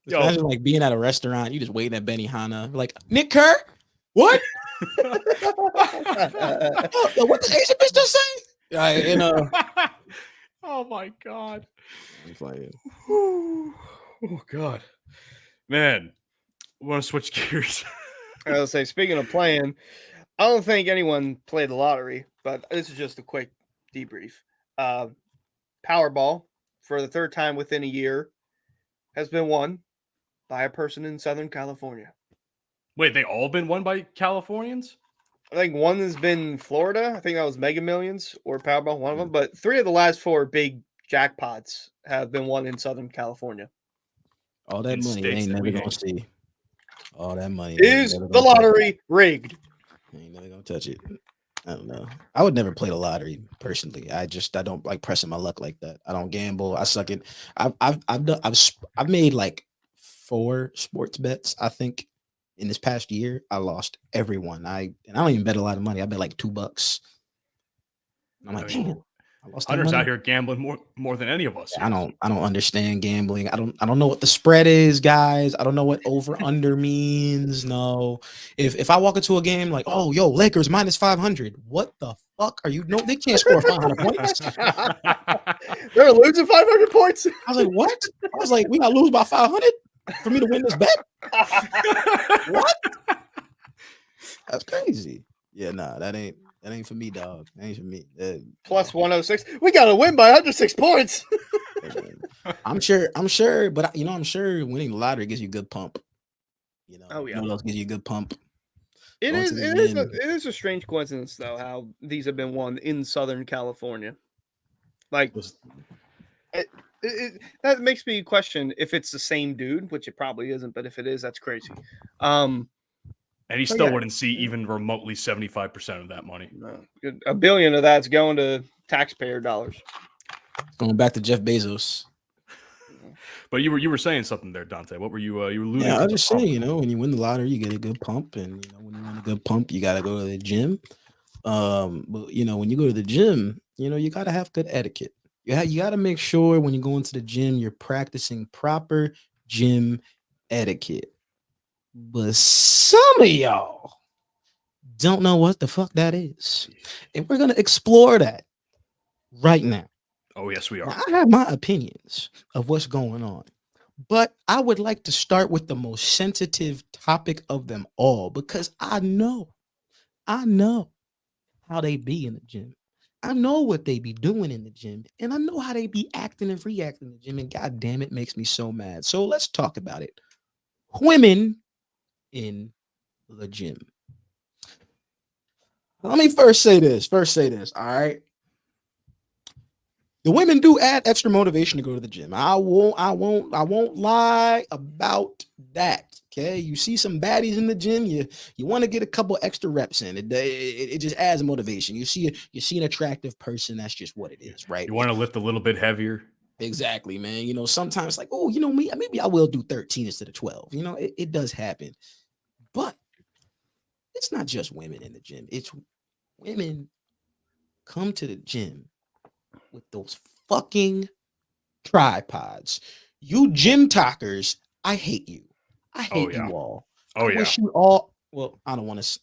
Yo. Imagine like being at a restaurant, you just waiting at Benihana, like Nick Kerr. What? What the Asian bitch just say? Oh my god. I'm playing. Oh god. Man, I want to switch gears. I was say, speaking of playing, I don't think anyone played the lottery, but this is just a quick debrief. Powerball, for the third time within a year, has been won by a person in Southern California. Wait, they all been won by Californians? I think one has been Florida. I think that was Mega Millions or Powerball, one of them. But 3 of the last 4 big jackpots have been won in Southern California. All that money they ain't never gonna see. All that money is the lottery rigged. I ain't never gonna touch it. I don't know. I would never play the lottery personally. I don't like pressing my luck like that. I don't gamble. I suck it. I've made like 4 sports bets. I think in this past year I lost everyone. I don't even bet a lot of money. I bet like $2. I'm like, damn. Hunter's out here gambling more than any of us. I don't understand gambling. I don't know what the spread is, guys. I don't know what over under means. No. If I walk into a game like, oh yo, Lakers minus 500. What the fuck are you? No, they can't score 500 points. They're losing 500 points. I was like, what? I was like, we gotta lose by 500 for me to win this bet. What? That's crazy. Yeah, nah, that ain't That ain't for me, dog. That ain't for me. Plus 106. We got to win by 106 points. I'm sure, but I'm sure winning the lottery gives you a good pump. You know, Oh, yeah. You know what else gives you a good pump? It Going is. to the It is. gym. It is a strange coincidence, though, how these have been won in Southern California. Like, that makes me question if it's the same dude, which it probably isn't. But if it is, that's crazy. And he So, still yeah. wouldn't see even remotely 75% of that money. $1 billion of that's going to taxpayer dollars. Going back to Jeff Bezos. But you were saying something there, Dante. What were you you were alluding Yeah, to? I was just saying, when you win the lottery, you get a good pump, and when you win a good pump, you gotta go to the gym. But when you go to the gym, you gotta have good etiquette. You gotta make sure when you go into the gym, you're practicing proper gym etiquette. But some of y'all don't know what the fuck that is, and we're gonna explore that right now. Oh yes, we are. Now, I have my opinions of what's going on, but I would like to start with the most sensitive topic of them all, because I know how they be in the gym. I know what they be doing in the gym, and I know how they be acting and reacting in the gym, and god damn, it makes me so mad. So let's talk about it. Women in the gym. Let me first say this, all right? The women do add extra motivation to go to the gym. I won't lie about that. Okay, you see some baddies in the gym, you want to get a couple extra reps in. It just adds motivation. You see an attractive person, that's just what it is, right? You want to lift a little bit heavier. Exactly, man. Sometimes like, oh, me, maybe I will do 13 instead of 12. It does happen, but it's not just women in the gym. It's women come to the gym with those fucking tripods. You gym talkers, I hate you. I hate you all. I wish you all. Well, I don't want to.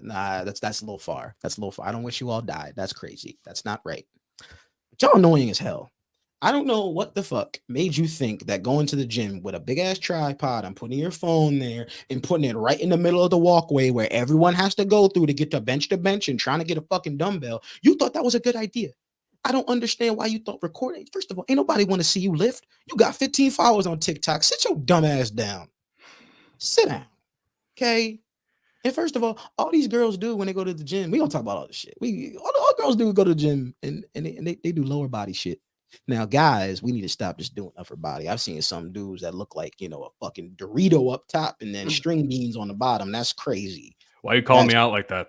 Nah, that's a little far. I don't wish you all died. That's crazy. That's not right. But y'all annoying as hell. I don't know what the fuck made you think that going to the gym with a big ass tripod and putting your phone there and putting it right in the middle of the walkway where everyone has to go through to get to bench and trying to get a fucking dumbbell, you thought that was a good idea. I don't understand why you thought recording. First of all, ain't nobody want to see you lift. You got 15 followers on TikTok. Sit your dumb ass down. Sit down. Okay. And first of all these girls do when they go to the gym, we don't talk about all this shit. All girls do go to the gym and they do lower body shit. Now, guys, we need to stop just doing upper body. I've seen some dudes that look like, a fucking Dorito up top and then string beans on the bottom. That's crazy. Why are you calling me out like that?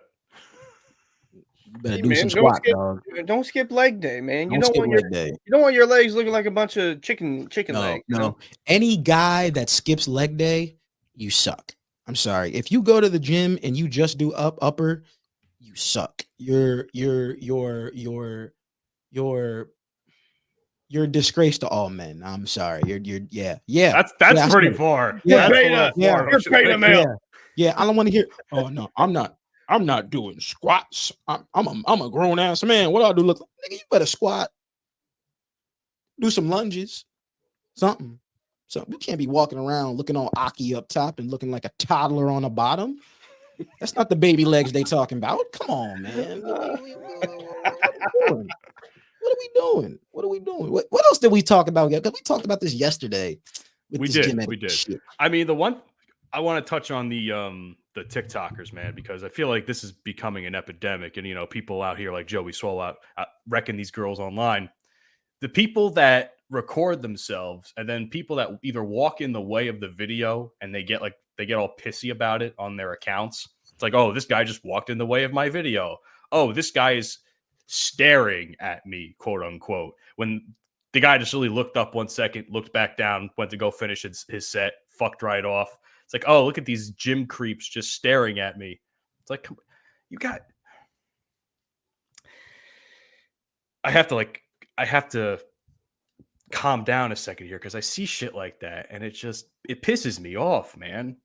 You better do some squat, dog. Don't skip leg day, man. You Don't don't skip want leg day. You don't want your legs looking like a bunch of chicken legs. No. Any guy that skips leg day, you suck. I'm sorry. If you go to the gym and you just do upper, you suck. You're a disgrace to all men. I'm sorry. Yeah. That's pretty far. Yeah. You're beta male. Yeah. I don't want to hear. Oh no, I'm not doing squats. I'm a grown ass man. What do I do? Look, nigga, you better squat. Do some lunges. Something. You can't be walking around looking all Aki up top and looking like a toddler on the bottom. That's not the baby legs they talking about. Come on, man. What are we doing? What else did we talk about? Because we talked about this yesterday. We did. Shit. I mean, the one I want to touch on the TikTokers, man, because I feel like this is becoming an epidemic, and people out here like Joey Swole out wrecking these girls online. The people that record themselves, and then people that either walk in the way of the video and they get all pissy about it on their accounts. It's like, oh, this guy just walked in the way of my video. Oh, this guy is staring at me, quote unquote, when the guy just really looked up 1 second, looked back down, went to go finish his set, fucked right off. It's like, oh, look at these gym creeps just staring at me. It's like, I have to calm down a second here, because I see shit like that and it pisses me off, man.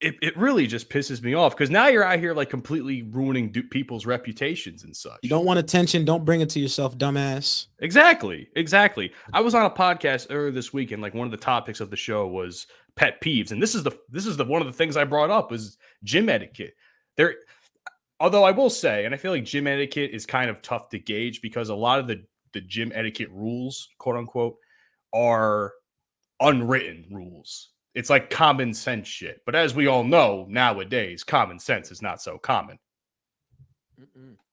It really just pisses me off, because now you're out here like completely ruining people's reputations and such. You don't want attention, don't bring it to yourself, dumbass. Exactly. I was on a podcast earlier this week, and like one of the topics of the show was pet peeves, and this is the one of the things I brought up was gym etiquette. Although I will say, and I feel like gym etiquette is kind of tough to gauge because a lot of the gym etiquette rules, quote unquote, are unwritten rules. It's like common sense shit. But as we all know, nowadays, common sense is not so common.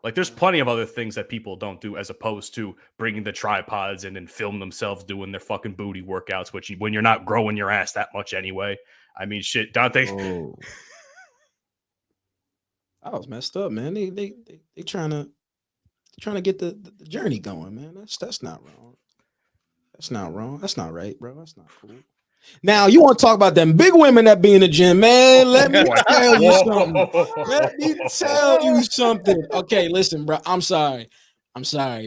Like there's plenty of other things that people don't do as opposed to bringing the tripods in and film themselves doing their fucking booty workouts, which when you're not growing your ass that much anyway. I mean, shit, don't they? Oh. I was messed up, man. They trying to get the journey going, man. That's not wrong. That's not wrong. That's not right, bro. That's not cool. Now you want to talk about them big women that be in the gym, man? Let me tell you something. Let me tell you something. Okay, listen, bro. I'm sorry,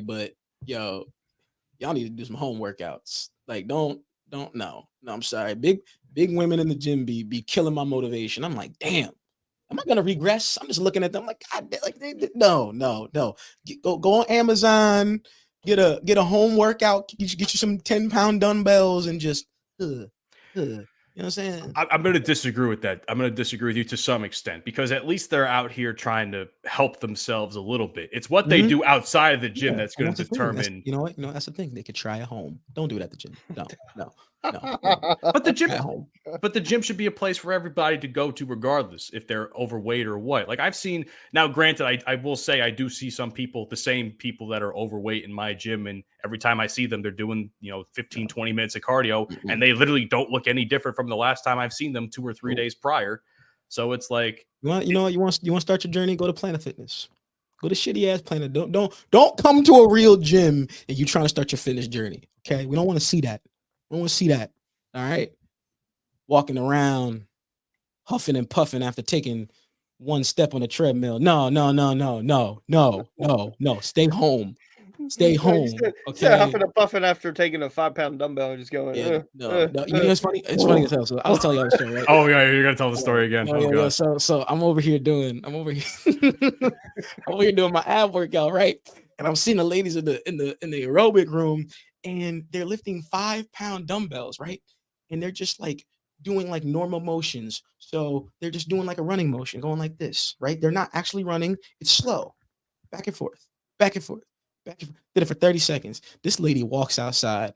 but yo, y'all need to do some home workouts. Like, don't. No. I'm sorry. Big women in the gym be killing my motivation. I'm like, damn. Am I gonna regress? I'm just looking at them like, God, like no. Go on Amazon, get a home workout, get you some 10-pound dumbbells, and just you know what I'm saying? I'm going to disagree with that. I'm going to disagree with you to some extent because at least they're out here trying to help themselves a little bit. It's what they do outside of the gym that's going to determine. You know what? That's the thing. They could try at home. Don't do it at the gym. No. But the gym should be a place for everybody to go to, regardless if they're overweight or what. Like I've seen now. Granted, I will say I do see some people, the same people that are overweight in my gym, and every time I see them, they're doing 15, 20 minutes of cardio, and they literally don't look any different from the last time I've seen them 2 or 3 days prior. So it's like you want to start your journey. Go to Planet Fitness. Go to shitty ass Planet. Don't come to a real gym and you trying to start your fitness journey. Okay, we don't want to see that. I don't want to see that. All right. Walking around, huffing and puffing after taking one step on the treadmill. No. Stay home. Stay home. Okay. Huffing and puffing after taking a 5-pound dumbbell and just going. No. You know it's funny. It's funny as hell. So I'll tell you the story. Right? Oh yeah, you're gonna tell the story again. So I'm over here doing my ab workout, right? And I'm seeing the ladies in the aerobic room. And they're lifting 5-pound dumbbells, right? And they're just like doing like normal motions. So they're just doing like a running motion, going like this, right? They're not actually running. It's slow. Back and forth. Did it for 30 seconds. This lady walks outside.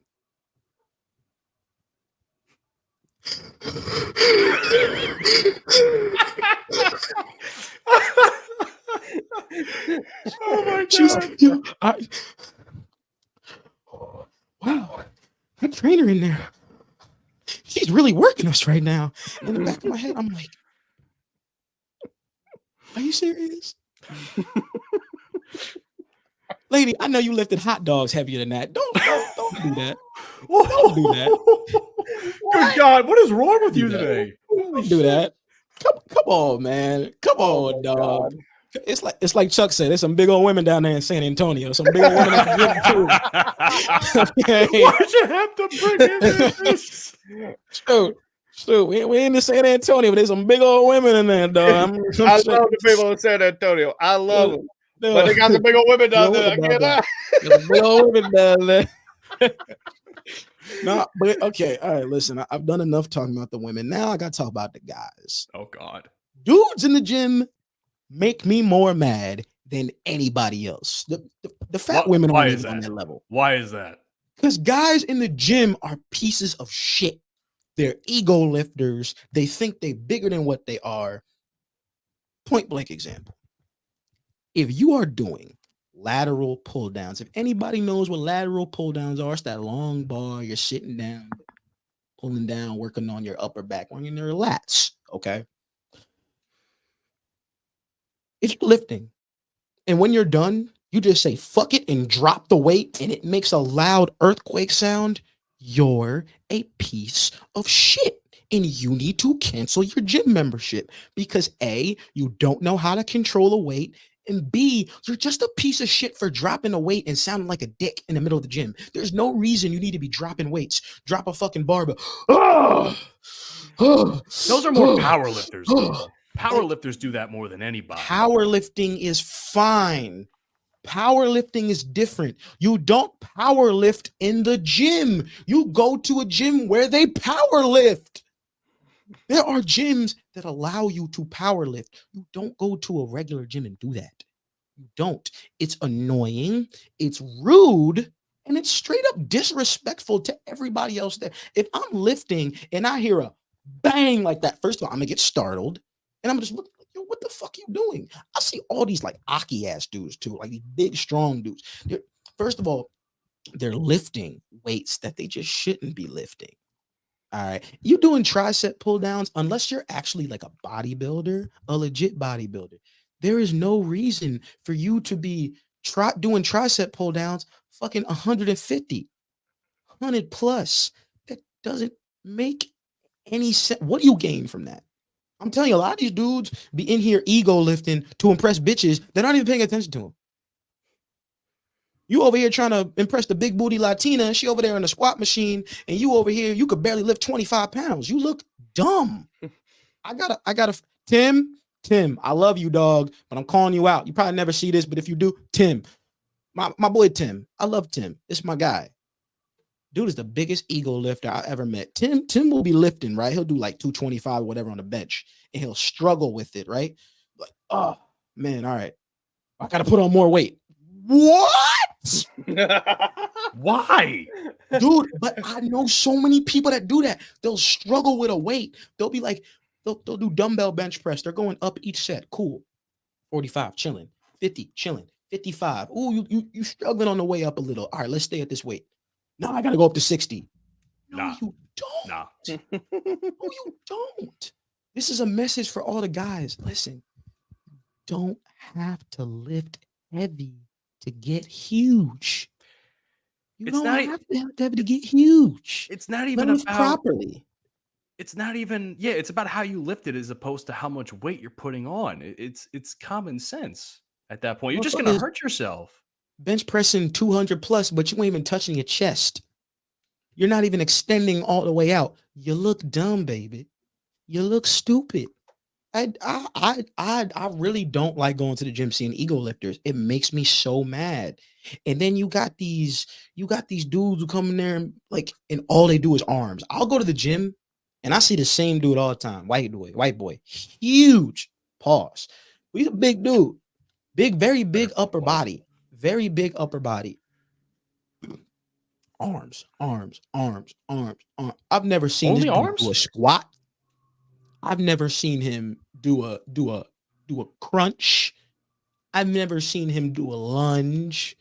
Oh my God. Wow, that trainer in there, she's really working us right now. In the back of my head, I'm like, are you serious? Lady, I know you lifted hot dogs heavier than that. Don't do that. Don't do that. Good God, what is wrong with you today? Don't do that. Come on, man. Come on, dog. It's like Chuck said. There's some big old women down there in San Antonio. Some big old women at the gym too. Okay. Why'd you have to bring in this? Shoot, we in the San Antonio, but there's some big old women in there, dog. I love the people in San Antonio. I love them. But they got some big old women down there. I can't lie. There's some big old women down there. No, but okay. All right, listen. I've done enough talking about the women. Now I got to talk about the guys. Oh God. Dudes in the gym make me more mad than anybody else. The fat women aren't even on that level. Why is that? Because guys in the gym are pieces of shit. They're ego lifters. They think they're bigger than what they are. Point blank example. If you are doing lateral pull downs, if anybody knows what lateral pull downs are, it's that long bar, you're sitting down, pulling down, working on your upper back, on your lats. Okay. If you're lifting and when you're done, you just say fuck it and drop the weight and it makes a loud earthquake sound, you're a piece of shit and you need to cancel your gym membership because A, you don't know how to control a weight, and B, you're just a piece of shit for dropping a weight and sounding like a dick in the middle of the gym. There's no reason you need to be dropping weights. Drop a fucking barbell. Those are more power lifters. Power lifters do that more than anybody. Powerlifting is fine. Powerlifting is different. You don't power lift in the gym. You go to a gym where they power lift. There are gyms that allow you to power lift. You don't go to a regular gym and do that. You don't. It's annoying, it's rude, and it's straight up disrespectful to everybody else there. If I'm lifting and I hear a bang like that, first of all, I'm gonna get startled and I'm gonna just look like, yo, what the fuck you doing? I see all these like Aki ass dudes too, like these big, strong dudes. First of all, they're lifting weights that they just shouldn't be lifting. All right. You doing tricep pull downs, unless you're actually like a bodybuilder, a legit bodybuilder. There is no reason for you to be doing tricep pull downs fucking 150, 100 plus. That doesn't make any sense. What do you gain from that? I'm telling you, a lot of these dudes be in here ego lifting to impress bitches. They're not even paying attention to them. You over here trying to impress the big booty Latina. She over there in the squat machine, and you over here, you could barely lift 25 pounds. You look dumb. I gotta, Tim, I love you, dog, but I'm calling you out. You probably never see this, but if you do, Tim, my boy Tim, I love Tim. It's my guy. Dude is the biggest ego lifter I ever met. Tim will be lifting, right? He'll do like 225 or whatever on the bench, and he'll struggle with it, right? Like, oh man, all right, I gotta put on more weight. What? Why? Dude, but I know so many people that do that. They'll struggle with a weight. They'll be like, they'll do dumbbell bench press. They're going up each set. Cool. 45, chilling. 50, chilling. 55. Ooh, you struggling on the way up a little. All right, let's stay at this weight. No, I gotta go up to 60. No, you don't. Nah. No, you don't. This is a message for all the guys. Listen, don't have to lift heavy to get huge. You don't have to get huge. It's not even Lift about properly. It's not even, yeah, it's about how you lift it as opposed to how much weight you're putting on. It's common sense at that point. You're just gonna hurt yourself. Bench pressing 200 plus, but you ain't even touching your chest. You're not even extending all the way out. You look dumb, baby. You look stupid. I really don't like going to the gym seeing ego lifters. It makes me so mad. And then you got these dudes who come in there and all they do is arms. I'll go to the gym and I see the same dude all the time. White boy, huge. Pause. He's a big dude. Very big upper body. Very big upper body. Arms. I've never seen Only this dude arms? do a squat. I've never seen him do a crunch. I've never seen him do a lunge.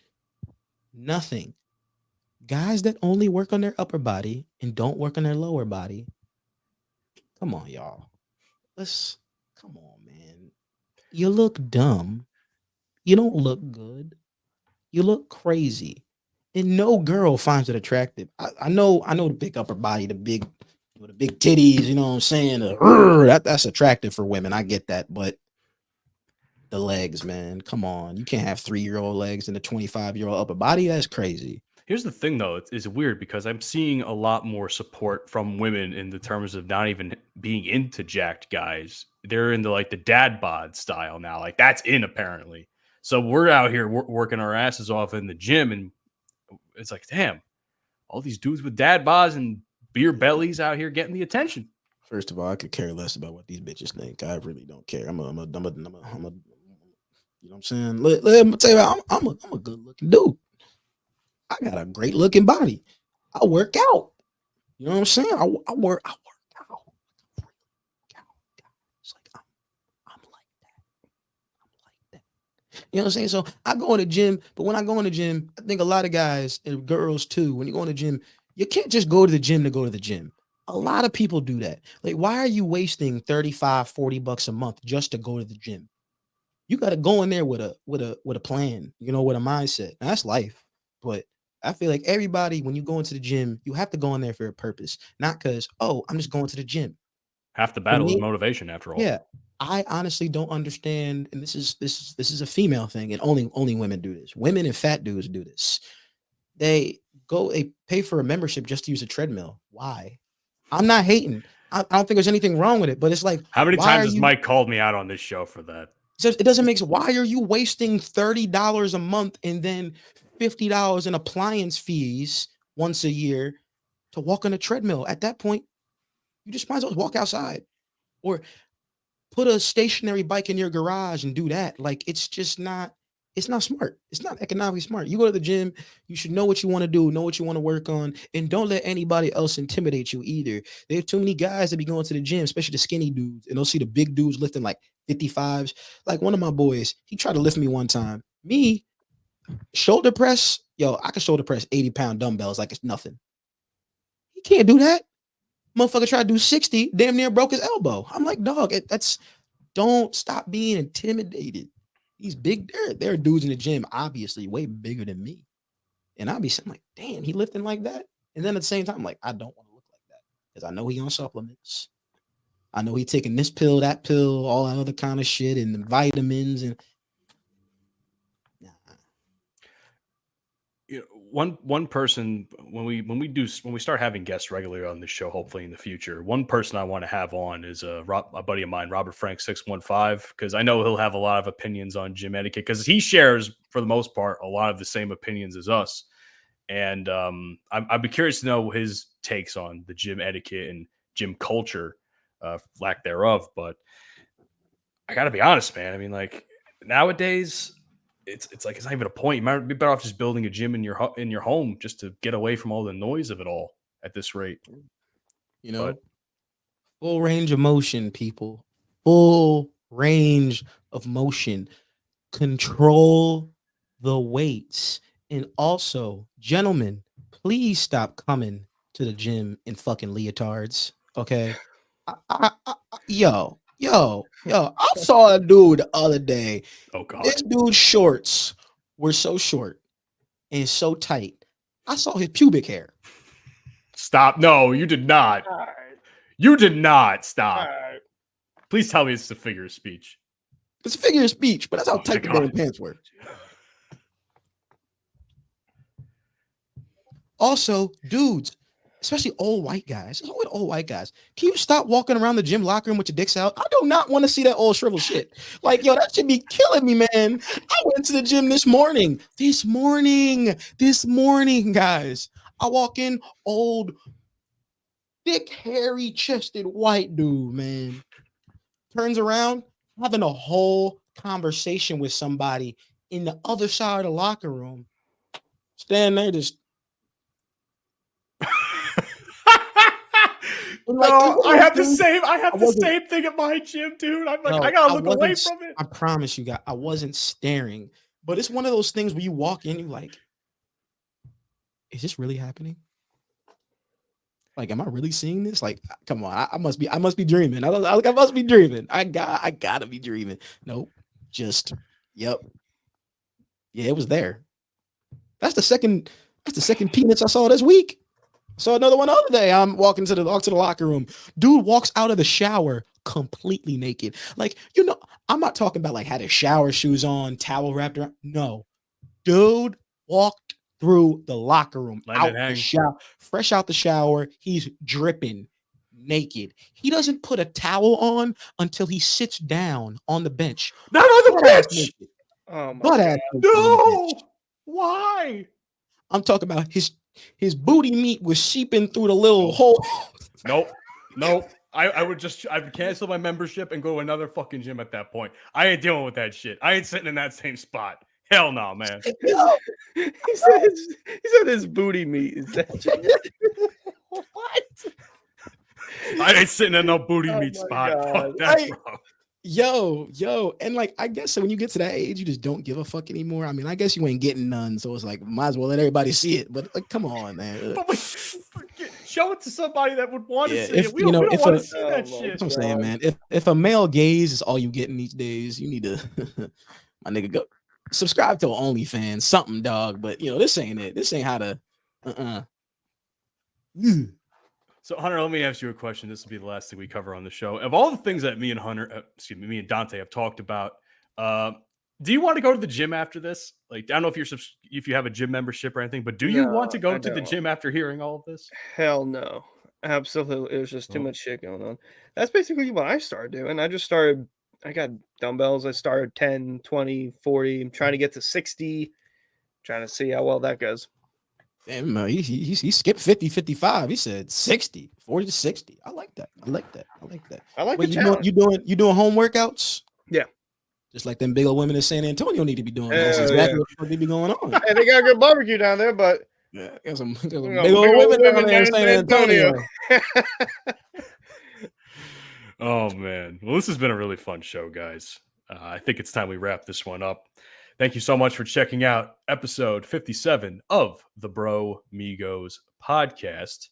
Nothing. Guys that only work on their upper body and don't work on their lower body. Come on, y'all. Come on, man. You look dumb. You don't look good. You look crazy. And no girl finds it attractive. I know the big upper body, the big titties, you know what I'm saying? That's attractive for women. I get that, but the legs, man, come on. You can't have 3-year-old legs and a 25-year-old upper body. That's crazy. Here's the thing, though. It's weird because I'm seeing a lot more support from women in the terms of not even being into jacked guys. They're into like the dad bod style now. Like that's in apparently. So we're out here working our asses off in the gym, and it's like, damn, all these dudes with dad bods and beer bellies out here getting the attention. First of all, I could care less about what these bitches think. I really don't care. I'm a you know what I'm saying? Let me tell you, I'm a good looking dude. I got a great looking body. I work out. You know what I'm saying? I work out. It's like I'm like that. You know what I'm saying? So I go in the gym, but when I go in the gym, I think a lot of guys and girls too, when you go in the gym, you can't just go to the gym to go to the gym. A lot of people do that. Like, why are you wasting $35-$40 a month just to go to the gym? You got to go in there with a plan, you know, with a mindset. Now, that's life. But I feel like everybody, when you go into the gym, you have to go in there for a purpose, not because, oh, I'm just going to the gym. Half the battle is motivation, after all. Yeah, I honestly don't understand, and this is a female thing, and only women do this. Women and fat dudes do this. They pay for a membership just to use a treadmill. Why? I'm not hating. I don't think there's anything wrong with it, but it's like, how many times has Mike called me out on this show for that? It doesn't make sense. Why are you wasting $30 a month and then $50 in appliance fees once a year to walk on a treadmill? At that point, you just might as well walk outside. Or put a stationary bike in your garage and do that. Like, it's just not, it's not smart. It's not economically smart. You go to the gym, you should know what you want to do, know what you want to work on, and don't let anybody else intimidate you either. There are too many guys that be going to the gym, especially the skinny dudes, and they'll see the big dudes lifting like 55s. Like one of my boys, he tried to lift me one time. Me, shoulder press, yo, I can shoulder press 80-pound dumbbells like it's nothing. He can't do that. Motherfucker tried to do 60, damn near broke his elbow. I'm like, dog, don't stop being intimidated. These big, there are dudes in the gym, obviously way bigger than me. And I'll be saying like, damn, he lifting like that. And then at the same time, like, I don't want to look like that because I know he on supplements. I know he taking this pill, that pill, all that other kind of shit, and the vitamins. And you know, one person when we start having guests regularly on this show, hopefully in the future, one person I want to have on is a buddy of mine, Robert Frank 615, because I know he'll have a lot of opinions on gym etiquette because he shares for the most part a lot of the same opinions as us, and I'd be curious to know his takes on the gym etiquette and gym culture, lack thereof. But I gotta be honest, man. I mean, like nowadays. It's like it's not even a point. You might be better off just building a gym in your home just to get away from all the noise of it all at this rate. you know, full range of motion, people. Full range of motion. Control the weights. And also, gentlemen, please stop coming to the gym in fucking leotards. Okay. Yo, I saw a dude the other day. Oh God, This dude's shorts were so short and so tight. I saw his pubic hair. stop! No, you did not. All right. You did not stop. All right. Please tell me it's a figure of speech. It's a figure of speech, but that's how Oh my tight the God. damn pants were. Also, dudes, especially old white guys, can you stop walking around the gym locker room with your dicks out? I do not want to see that old shriveled shit. Like, yo, that should be killing me, man. I went to the gym this morning, guys. I walk in, old, thick, hairy chested white dude, man. Turns around, having a whole conversation with somebody in the other side of the locker room. Stand there just like, No, I have the dude, same. I have I the wasn't- same thing at my gym, dude. I'm like, No, I gotta I look away wasn't- from it. I promise you guys, I wasn't staring, but it's one of those things where you walk in, you're like, is this really happening? Like, am I really seeing this? Like, come on, I must be dreaming. I must be dreaming. I gotta be dreaming. Nope. Yep. Yeah, it was there. That's the second penis I saw this week. Saw another one the other day. I'm walking to the locker room. Dude walks out of the shower completely naked. Like, I'm not talking about like had his shower shoes on, towel wrapped around. No. Dude walked through the locker room, Let it hang. fresh out the shower. He's dripping naked. He doesn't put a towel on until he sits down on the bench. Not on the Butt-ass pitch. naked. Oh my Butt-ass God. naked on the No. bench. Why? I'm talking about his booty meat was seeping through the little hole. Nope. I would cancel my membership and go to another fucking gym at that point. I ain't dealing with that shit. I ain't sitting in that same spot. Hell no, man. He said his booty meat is that. What? I ain't sitting in no booty Oh meat my spot. God. Fuck that, Hey, bro. Yo, and like I guess so when you get to that age, you just don't give a fuck anymore. I mean, I guess you ain't getting none, so it's like might as well let everybody see it. But like, come on, man. But show it to somebody that would want to Yeah, see if, it. We you don't, know, we don't if want a- to see Oh that my shit. That's what I'm saying, man. If a male gaze is all you getting these days, you need to my nigga go subscribe to OnlyFans, something, dog. But this ain't it. This ain't how to So Hunter, let me ask you a question. This will be the last thing we cover on the show. Of all the things that me and me and Dante have talked about, do you want to go to the gym after this? Like, I don't know if you have a gym membership or anything, but do you want to No, go I to the don't. gym after hearing all of this? Hell no. Absolutely. It was just too Oh. much shit going on. That's basically what I started doing. I got dumbbells. I started 10, 20, 40. I'm trying to get to 60. Trying to see how well that goes. Damn, he skipped 50, 55. He said 60, 40 to 60. I like that. I like Wait, the challenge. You doing home workouts? Yeah. Just like them big old women in San Antonio need to be doing. Yeah, That's exactly what they be going on. And they got good barbecue down there, but Yeah, got some big big old women down there in San Antonio. Oh man, well, this has been a really fun show, guys. I think it's time we wrap this one up. Thank you so much for checking out episode 57 of the Bromigos Podcast.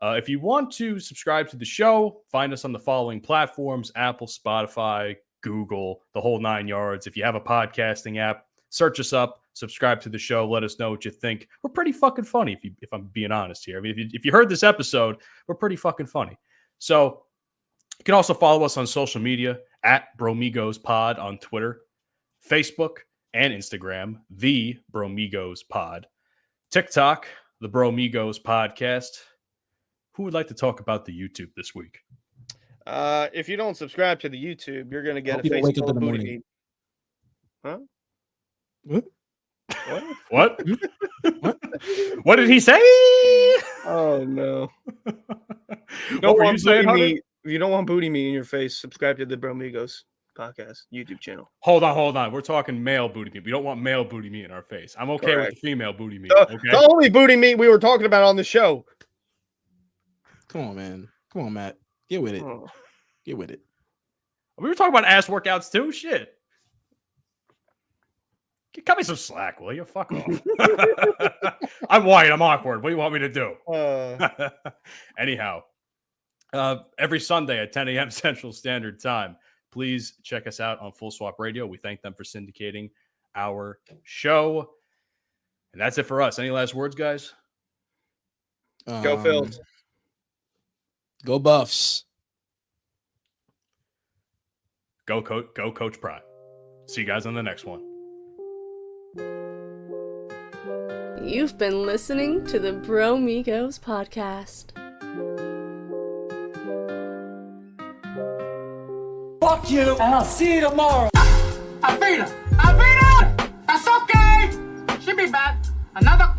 If you want to subscribe to the show, find us on the following platforms: Apple, Spotify, Google, the whole 9 yards. If you have a podcasting app, search us up, subscribe to the show. Let us know what you think. We're pretty fucking funny, if I'm being honest here. I mean, if you heard this episode, we're pretty fucking funny. So you can also follow us on social media at Bromigos Pod on Twitter, Facebook, and Instagram, the Bromigos Pod, TikTok, the Bromigos Podcast. Who would like to talk about the YouTube this week? if you don't subscribe to the YouTube, you're gonna get Hope a you don't face wake up full in of the booty morning. meat. What? What? What did he say? Oh no! You What don't were you want saying, booty Hunter? meat. If you don't want booty meat in your face, subscribe to the Bromigos Podcast YouTube channel. Hold on. We're talking male booty meat. We don't want male booty meat in our face. I'm okay with Correct. the female booty meat. The Okay. only booty meat we were talking about on the show. Come on, man. Come on, Matt. Get with it. Oh. Get with it. We were talking about ass workouts too. Shit. Cut me some slack, will you? Fuck off. I'm white. I'm awkward. What do you want me to do? Anyhow, every Sunday at 10 a.m. Central Standard Time, please check us out on Full Swap Radio. We thank them for syndicating our show. And that's it for us. Any last words, guys? Go Phils. Go Buffs. Go Coach Pride. See you guys on the next one. You've been listening to the Bromigos Podcast. Fuck you, and I'll see you tomorrow. I beat her! That's okay! She'll be back. Another